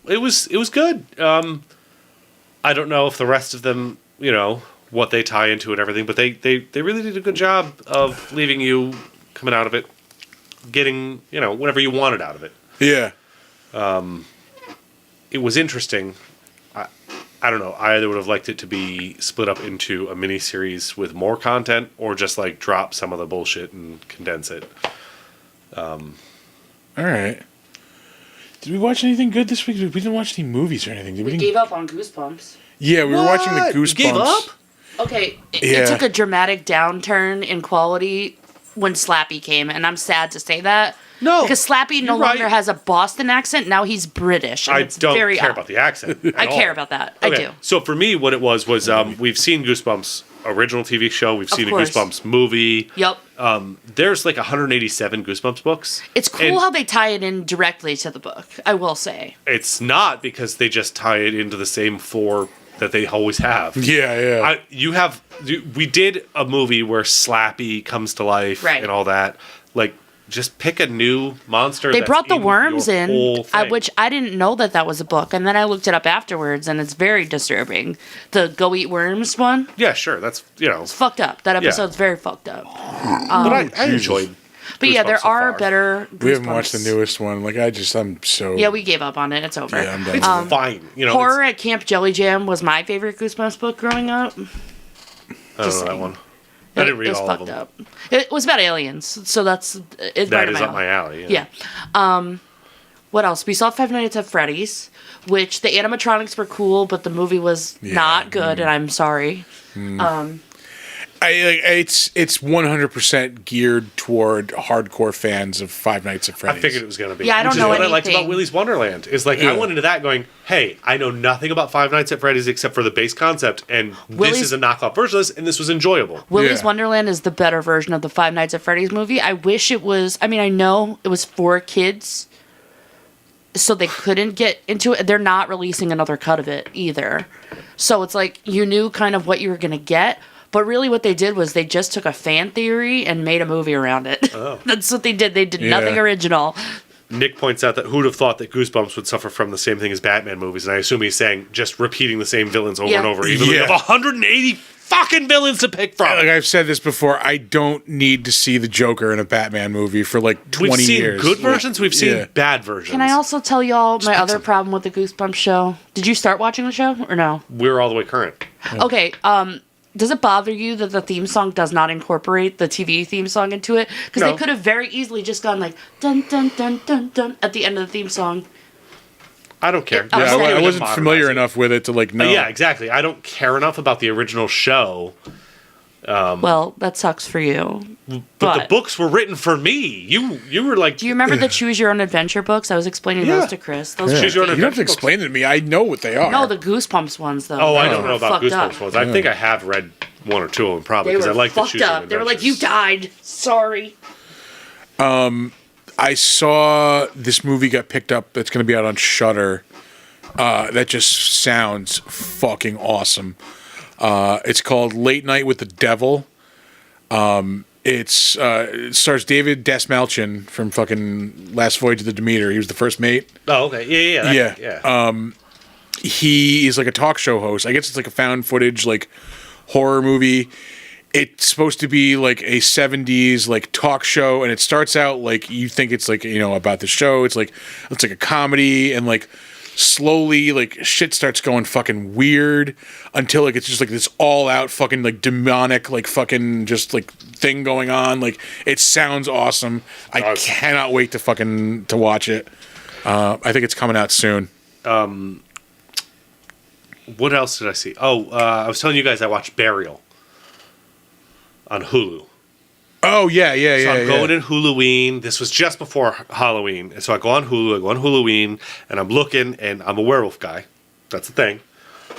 It was good. I don't know if the rest of them, what they tie into and everything, but they really did a good job of leaving you coming out of it, getting whatever you wanted out of it. Yeah. It was interesting. I don't know. I either would have liked it to be split up into a mini series with more content, or just like drop some of the bullshit and condense it. All right. Did we watch anything good this week? We didn't watch any movies or anything. Did we? We gave up on Goosebumps. Yeah, we were watching the What? You Goosebumps. gave up? Okay, Yeah. it took a dramatic downturn in quality when Slappy came, and I'm sad to say that. No, Because Slappy no you're right. longer has a Boston accent. Now he's British. And I it's don't very care odd. about the accent. I at care all. about that. Okay, I do. So for me, what it was we've seen Goosebumps original TV show. We've seen course. a Goosebumps movie. Yep. There's like 187 Goosebumps books. It's cool And how they tie it in directly to the book, I will say. It's not because they just tie it into the same 4 that they always have. Yeah, yeah. We did a movie where Slappy comes to life Right. and all that. Like, just pick a new monster. They that's brought the in worms your in, whole thing. which I didn't know that was a book, and then I looked it up afterwards, and it's very disturbing. The Go Eat Worms one, Yeah, sure. That's fucked up. That episode's very fucked up. but I enjoyed. But yeah, there Goosebumps so are far. better. We haven't watched the Goosebumps. newest one. Like I'm so. Yeah, we gave up on it. It's over. Yeah, I'm done. It's fine. Horror at Camp Jelly Jam was my favorite Goosebumps book growing up. I don't know that one. I didn't read it was all fucked of them. up. It was about aliens, so it's That right is up up my alley. Yeah. What else? We saw Five Nights at Freddy's, which the animatronics were cool, but the movie was not good, and I'm sorry. It's 100% geared toward hardcore fans of Five Nights at I Freddy's. figured it was going to be. Yeah, I don't Which know is what I liked anything. about Willy's Wonderland. Is like I went into that going, hey, I know nothing about Five Nights at Freddy's except for the base concept, and Willy's- this is a knockoff version of this, and this was enjoyable. Willy's Yeah. Wonderland is the better version of the Five Nights at Freddy's movie. I wish it was. I mean, I know it was for kids, so they couldn't get into it. They're not releasing another cut of it either. So it's like you knew kind of what you were going to get. But really what they did was they just took a fan theory and made a movie around it. Oh. That's what they did. They did nothing original. Nick points out that who'd have thought that Goosebumps would suffer from the same thing as Batman movies, and I assume he's saying just repeating the same villains over Yeah. and over, even though you Yeah. have 180 fucking villains to pick from. Like I've said this before, I don't need to see the Joker in a Batman movie for like 20 We've seen years. good versions, we've seen Yeah. bad versions. Can I also tell y'all my pick other something. problem with the Goosebumps show? Did you start watching the show or no? We're all the way current. Okay, does it bother you that the theme song does not incorporate the TV theme song into it? Because No. they could have very easily just gone like dun dun dun dun dun at the end of the theme song. I don't care. Yeah, Yeah, Okay. I wasn't Modernize familiar it. enough with it to like know. Yeah, exactly. I don't care enough about the original show. Well, that sucks for you. But the books were written for me. You were like, Do you remember the Choose Your Own Adventure books? I was explaining Yeah. those to Chris. Those Yeah. were Choose Your Own You don't have Adventure to explain it to me. I know what they are. No, the Goosebumps ones though. oh, I Those don't were know about fucked Goosebumps up. ones. I think I have read one or two of them probably They because I were like the fucked Choose Your Own up. They were like, Adventures. "You died. Sorry." I saw this movie got picked up that's going to be out on Shudder. That just sounds fucking awesome. It's called Late Night with the Devil. It stars David Dastmalchian from fucking Last Voyage of the Demeter. He was the first mate. Oh, okay. Yeah. He is like a talk show host. I guess it's like a found footage like horror movie. It's supposed to be like a 70s like talk show, and it starts out like you think it's like, you know, about the show. It's like a comedy, and like slowly like shit starts going fucking weird until like it's just like this all out fucking like demonic like fucking just like thing going on. Like it sounds awesome. I Nice. cannot wait to watch it. I think it's coming out soon. What else did I see? Oh, I was telling you guys I watched Burial on Hulu. Oh yeah. So I'm going in Halloween. This was just before Halloween. And so I go on Halloween, and I'm looking, and I'm a werewolf guy. That's the thing.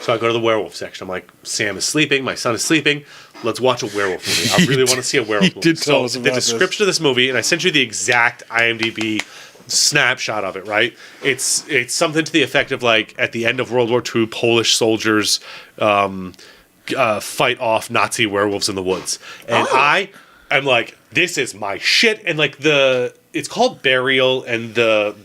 So I go to the werewolf section. I'm like, Sam is sleeping. My son is sleeping. Let's watch a werewolf movie. I really want to see a werewolf movie. did tell us the about this. description of this movie, and I sent you the exact IMDb snapshot of it, right? It's something to the effect of like, at the end of World War II, Polish soldiers fight off Nazi werewolves in the woods. And I'm like, this is my shit. And like it's called Burial, and the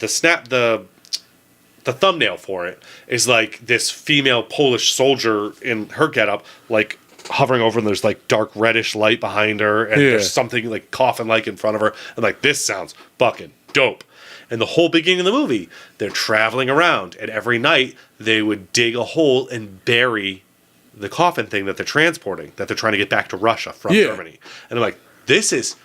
thumbnail for it is like this female Polish soldier in her getup, like hovering over, and there's like dark reddish light behind her, and there's something like coffin like in front of her. I'm like, this sounds fucking dope. And the whole beginning of the movie, they're traveling around, and every night they would dig a hole and bury the coffin thing that they're transporting, that they're trying to get back to Russia from Germany. And I'm like, this is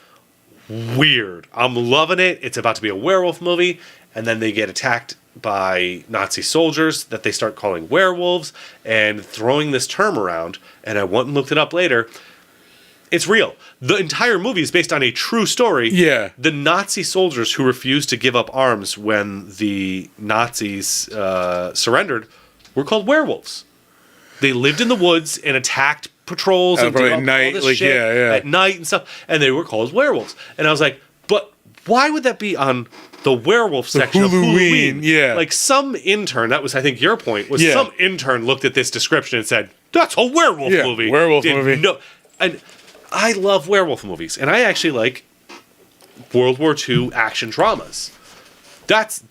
weird. I'm loving it. It's about to be a werewolf movie, and then they get attacked by Nazi soldiers that they start calling werewolves and throwing this term around. And I went and looked it up later. It's real. The entire movie is based on a true story. Yeah. The Nazi soldiers who refused to give up arms when the Nazis surrendered were called werewolves. They lived in the woods and attacked patrols and probably did at all night, this like, shit yeah. at night and stuff, and they were called werewolves. And I was like, but why would that be on the werewolf section of Halloween, Halloween? yeah. Like some intern, that was I think your point, was Yeah. some intern looked at this description and said, that's a werewolf Yeah, movie. werewolf movie. No, and I love werewolf movies, and I actually like World War II action dramas. That's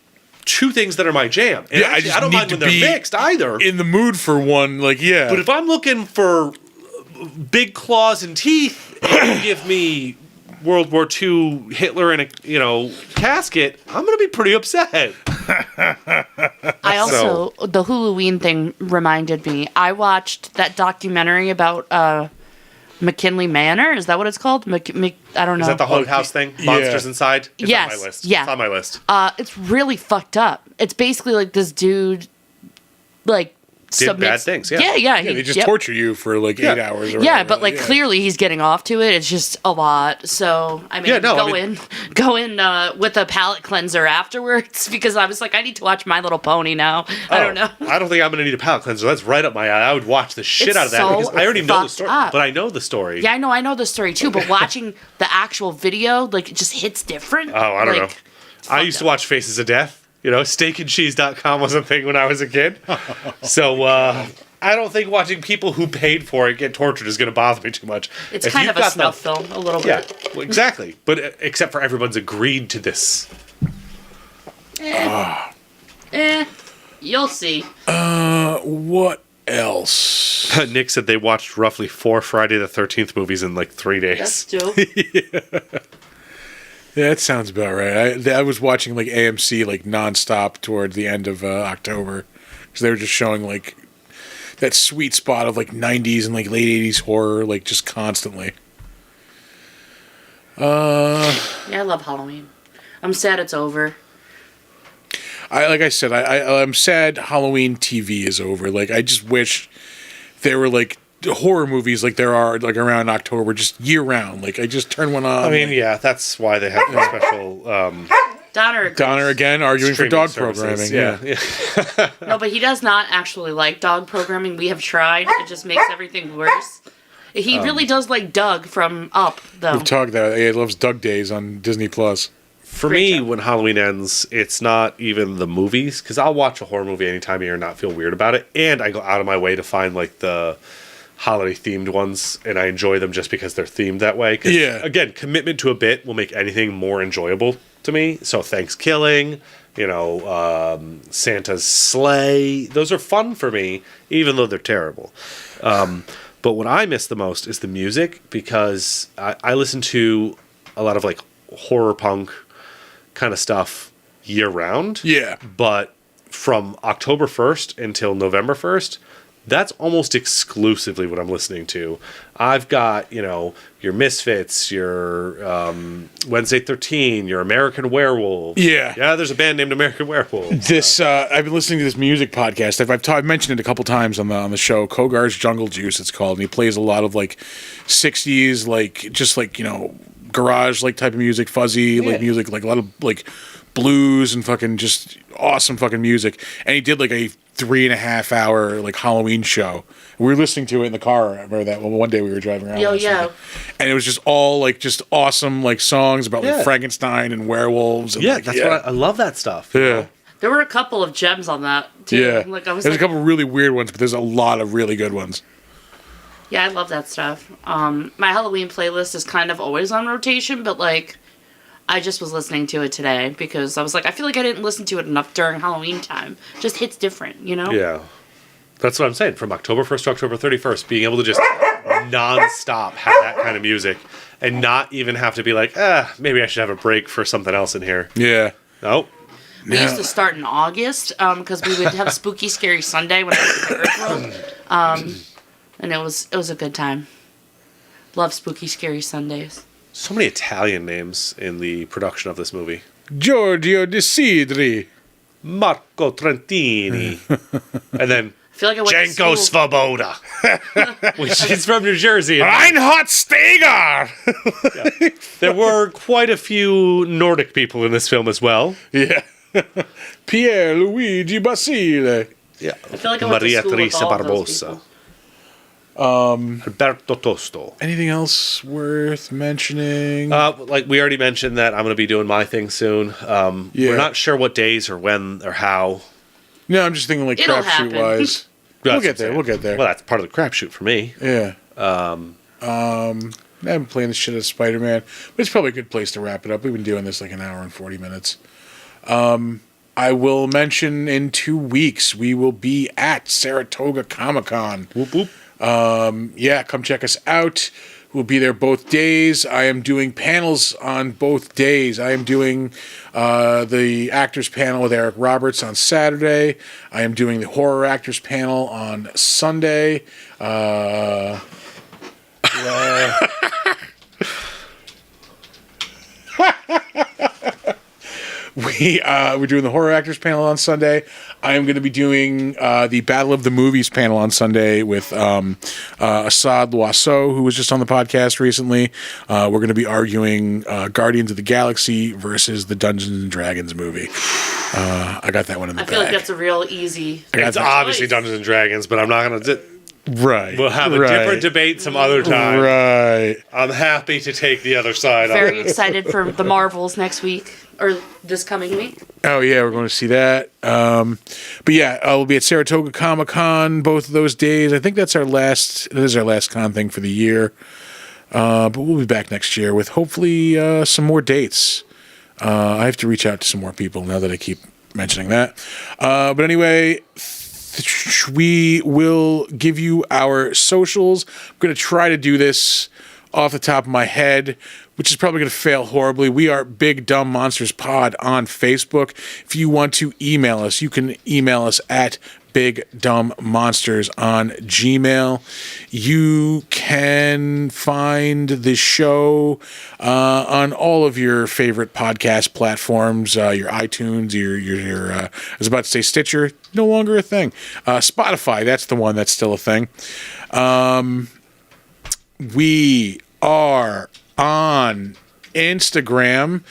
two things that are my jam. And Yeah, actually, I I don't just mind need when to they're be mixed either. in the mood for one, like, yeah. But if I'm looking for big claws and teeth, and you give me World War II Hitler in a casket, I'm gonna be pretty upset. I also the Halloween thing reminded me. I watched that documentary about McKinley Manor. Is that what it's called? I don't know. Is that the haunted house thing? Monsters Inside? It's Yes, on my list. yeah. It's on my list. It's really fucked up. It's basically like this dude, like, Did bad things, yeah. Yeah. Yeah, they just torture you for like 8 hours. Or Yeah, whatever. but like clearly he's getting off to it. It's just a lot. So I mean, go in with a palate cleanser afterwards because I was like, I need to watch My Little Pony now. I don't know. I don't think I'm gonna need a palate cleanser. That's right up my alley. I would watch the shit It's out of that so because I already know the fucked story. up. But I know the story. Yeah, I know the story too. But watching the actual video, like, it just hits different. Oh, I don't know. It's I used to fucked up. watch Faces of Death. You know, steakandcheese.com was a thing when I was a kid. So I don't think watching people who paid for it get tortured is going to bother me too much. It's If kind you've of a got snuff film, a little Yeah, bit. well, exactly. But except for everyone's agreed to this. You'll see. What else? Nick said they watched roughly 4 Friday the 13th movies in like 3 That's days. dope. Yeah, that sounds about right. I was watching like AMC like nonstop towards the end of October because they were just showing like that sweet spot of like 90s and like late 80s horror like just constantly. Yeah, I love Halloween. I'm sad it's over. Like I said, I'm sad Halloween TV is over. Like I just wish there were like horror movies like there are like around October, just year round. Like I just turn one on. I mean, yeah, that's why they have the special Donner again arguing for streaming dog services. programming. Yeah. No, but he does not actually like dog programming. We have tried. It just makes everything worse. He really does like Doug from Up, though. We've talked that. He loves Doug Days on Disney Plus. For Great me, job. when Halloween ends, it's not even the movies, because I'll watch a horror movie any time of year and not feel weird about it. And I go out of my way to find like the holiday-themed ones, and I enjoy them just because they're themed that way. 'Cause, Yeah. again, commitment to a bit will make anything more enjoyable to me. So Thanksgiving, Santa's sleigh, those are fun for me, even though they're terrible. But what I miss the most is the music, because I listen to a lot of like horror punk kind of stuff year round. Yeah. But from October 1st until November 1st, that's almost exclusively what I'm listening to. I've got, your Misfits, your Wednesday 13, your American Werewolf. Yeah. Yeah, there's a band named American Werewolf. This I've been listening to this music podcast. I've mentioned it a couple times on the show. Kogar's Jungle Juice, it's called, and he plays a lot of like 60s, like just like garage like type of music, fuzzy like music, like a lot of like blues and fucking just awesome fucking music. And he did like a 3.5 hour like Halloween show. We were listening to it in the car. I remember that one day we were driving around. Yeah. And it was just all like just awesome like songs about like Frankenstein and werewolves. And, Yeah, like, that's what I love that stuff. Yeah. There were a couple of gems on that, too. Yeah. Like, I was there's like, a couple really weird ones, but there's a lot of really good ones. yeah, I love that stuff. My Halloween playlist is kind of always on rotation, but like, I just was listening to it today because I was like, I feel like I didn't listen to it enough during Halloween time. Just hits different, Yeah. That's what I'm saying. From October 1st to October 31st, being able to just non-stop have that kind of music and not even have to be like, maybe I should have a break for something else in here. Yeah. Nope. We used to start in August because we would have Spooky Scary Sunday when I was at Earth World. And it was a good time. Love Spooky Scary Sundays. So many Italian names in the production of this movie. Giorgio De Sidri. Marco Trentini. And then I feel like I went to Janko school. Svoboda. Which is from New Jersey. Reinhard Steger. There were quite a few Nordic people in this film as well. Yeah. Pier Luigi Basile. Yeah. I feel like I went to Maria school with Teresa all of those Barbosa. people. Alberto Tosto. Anything else worth mentioning? Like we already mentioned that I'm going to be doing my thing soon. We're not sure what days or when or how. No, I'm just thinking like It'll crapshoot happen. wise. We'll get there. We'll get there. Well, that's part of the crapshoot for me. Yeah. I've been playing the shit out of Spider-Man, but it's probably a good place to wrap it up. We've been doing this like an hour and 40 minutes. I will mention in 2 weeks we will be at Saratoga Comic-Con. Whoop whoop. Come check us out. We'll be there both days. I am doing panels on both days. I am doing the actors panel with Eric Roberts on Saturday. I am doing the horror actors panel on Sunday. We're doing the horror actors panel on Sunday. I am going to be doing the Battle of the Movies panel on Sunday with Assad Loiseau, who was just on the podcast recently. We're going to be arguing Guardians of the Galaxy versus the Dungeons and Dragons movie. I got that one in the I bag. feel like that's a real easy. It's obviously Dungeons and Dragons, but I'm not going to. Right. We'll have a different debate some other time. Right. I'm happy to take the other side on Very it. excited for the Marvels next week or this coming week. Oh yeah, we're going to see that. But yeah, we'll be at Saratoga Comic Con both of those days. I think that's our last. That is our last con thing for the year. But we'll be back next year with hopefully some more dates. I have to reach out to some more people now that I keep mentioning that. But anyway, we will give you our socials. I'm going to try to do this off the top of my head, which is probably going to fail horribly. We are Big Dumb Monsters Pod on Facebook. If you want to email us, you can email us at Big Dumb Monsters on Gmail. You can find the show on all of your favorite podcast platforms, your iTunes, your I was about to say Stitcher, no longer a thing. Spotify, that's the one that's still a thing. We are on Instagram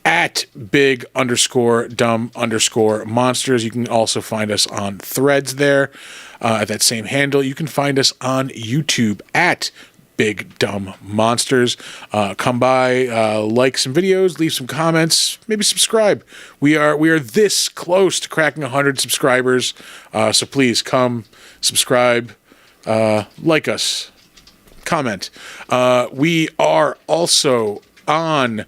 at big_dumb_monsters. You can also find us on Threads there at that same handle. You can find us on YouTube at Big Dumb Monsters. Come by, like some videos, leave some comments, maybe subscribe. We are this close to cracking 100 subscribers, so please come subscribe, like us, comment. We are also on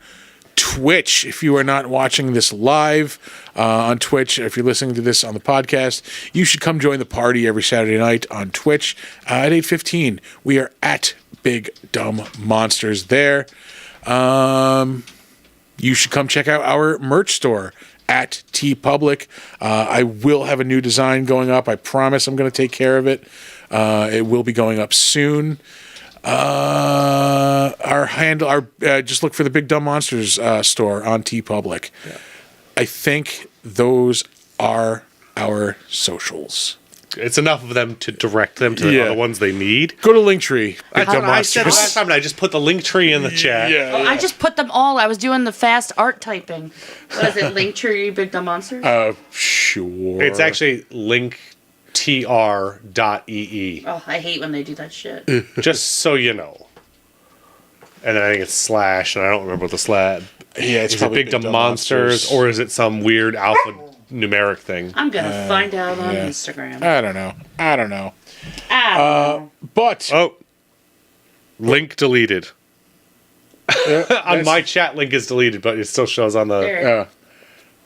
Twitch. If you are not watching this live on Twitch, if you're listening to this on the podcast, you should come join the party every Saturday night on Twitch at 8:15. We are at Big Dumb Monsters there. You should come check out our merch store at TeePublic. I will have a new design going up. I promise I'm going to take care of it. It will be going up soon. Our handle, just look for the Big Dumb Monsters store on TeePublic. Yeah. I think those are our socials. It's enough of them to direct them to the other ones they need. Go to Linktree. That's what I said last time, and I just put the Linktree in the chat. I just put them all. I was doing the fast art typing. What is it, Linktree Big Dumb Monsters? Sure. It's actually linktr.ee. Oh, I hate when they do that shit. Just so you know. And then I think it's slash, and I don't remember what the slash. Yeah, it's is probably it Big Dumb Monsters, or is it some weird alphanumeric thing? I'm gonna find out on Instagram. I don't know. But link deleted. On my chat, link is deleted, but it still shows on the. There.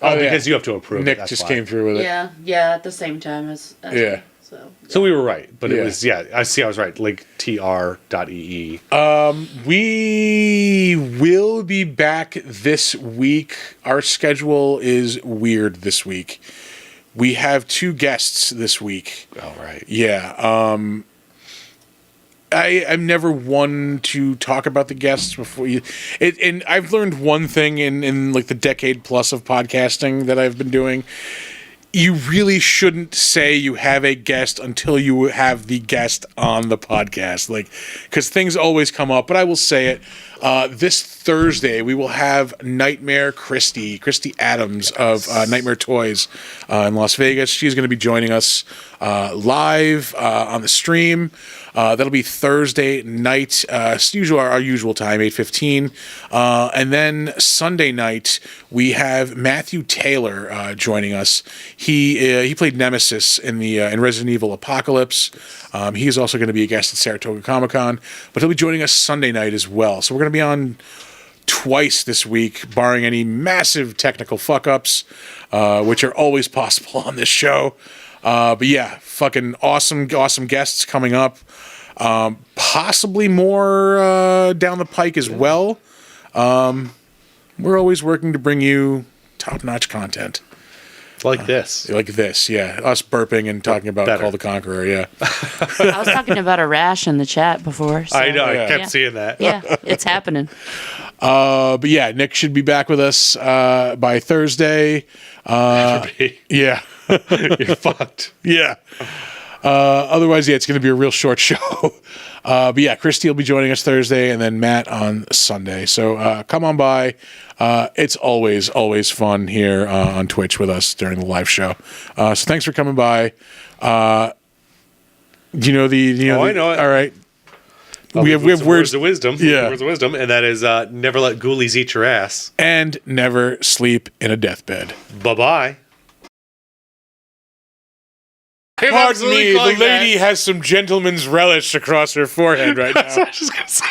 Because you have to approve. Nick it, just why. came through with it. Yeah, at the same time as Yeah. me, So we were right, but it was I see. I was right. Linktr.ee. We will be back this week. Our schedule is weird this week. We have 2 guests this week. Oh, right. Yeah. I'm never one to talk about the guests before you. And I've learned one thing in like the decade plus of podcasting that I've been doing. You really shouldn't say you have a guest until you have the guest on the podcast, because things always come up. But I will say it. This Thursday, we will have Nightmare Christy Adams of Nightmare Toys in Las Vegas. She's going to be joining us live on the stream. That'll be Thursday night, our usual time, 8:15. And then Sunday night, we have Matthew Taylor joining us. He played Nemesis in Resident Evil Apocalypse. He is also going to be a guest at Saratoga Comic Con, but he'll be joining us Sunday night as well. So we're going to be on twice this week, barring any massive technical fuck-ups, which are always possible on this show. But yeah, fucking awesome guests coming up. Possibly more down the pike as well. We're always working to bring you top-notch content. Like this. Like this, yeah. Us burping and talking about Better. Kull the Conqueror, yeah. I was talking about a rash in the chat before. So. I know. I Yeah. kept seeing that. Yeah, it's happening. But yeah, Nick should be back with us by Thursday. Yeah. You're fucked. Yeah. Otherwise, yeah, it's going to be a real short show. But yeah, Christy will be joining us Thursday, and then Matt on Sunday. So come on by. It's always fun here on Twitch with us during the live show. So thanks for coming by. Do you know the? I know it. All right. We have Some words of wisdom. Yeah. Words of wisdom, and that is never let ghoulies eat your ass. and never sleep in a deathbed. Bye-bye. Pardon me, the lady has some gentleman's relish across her forehead right now. That's what I was just gonna say.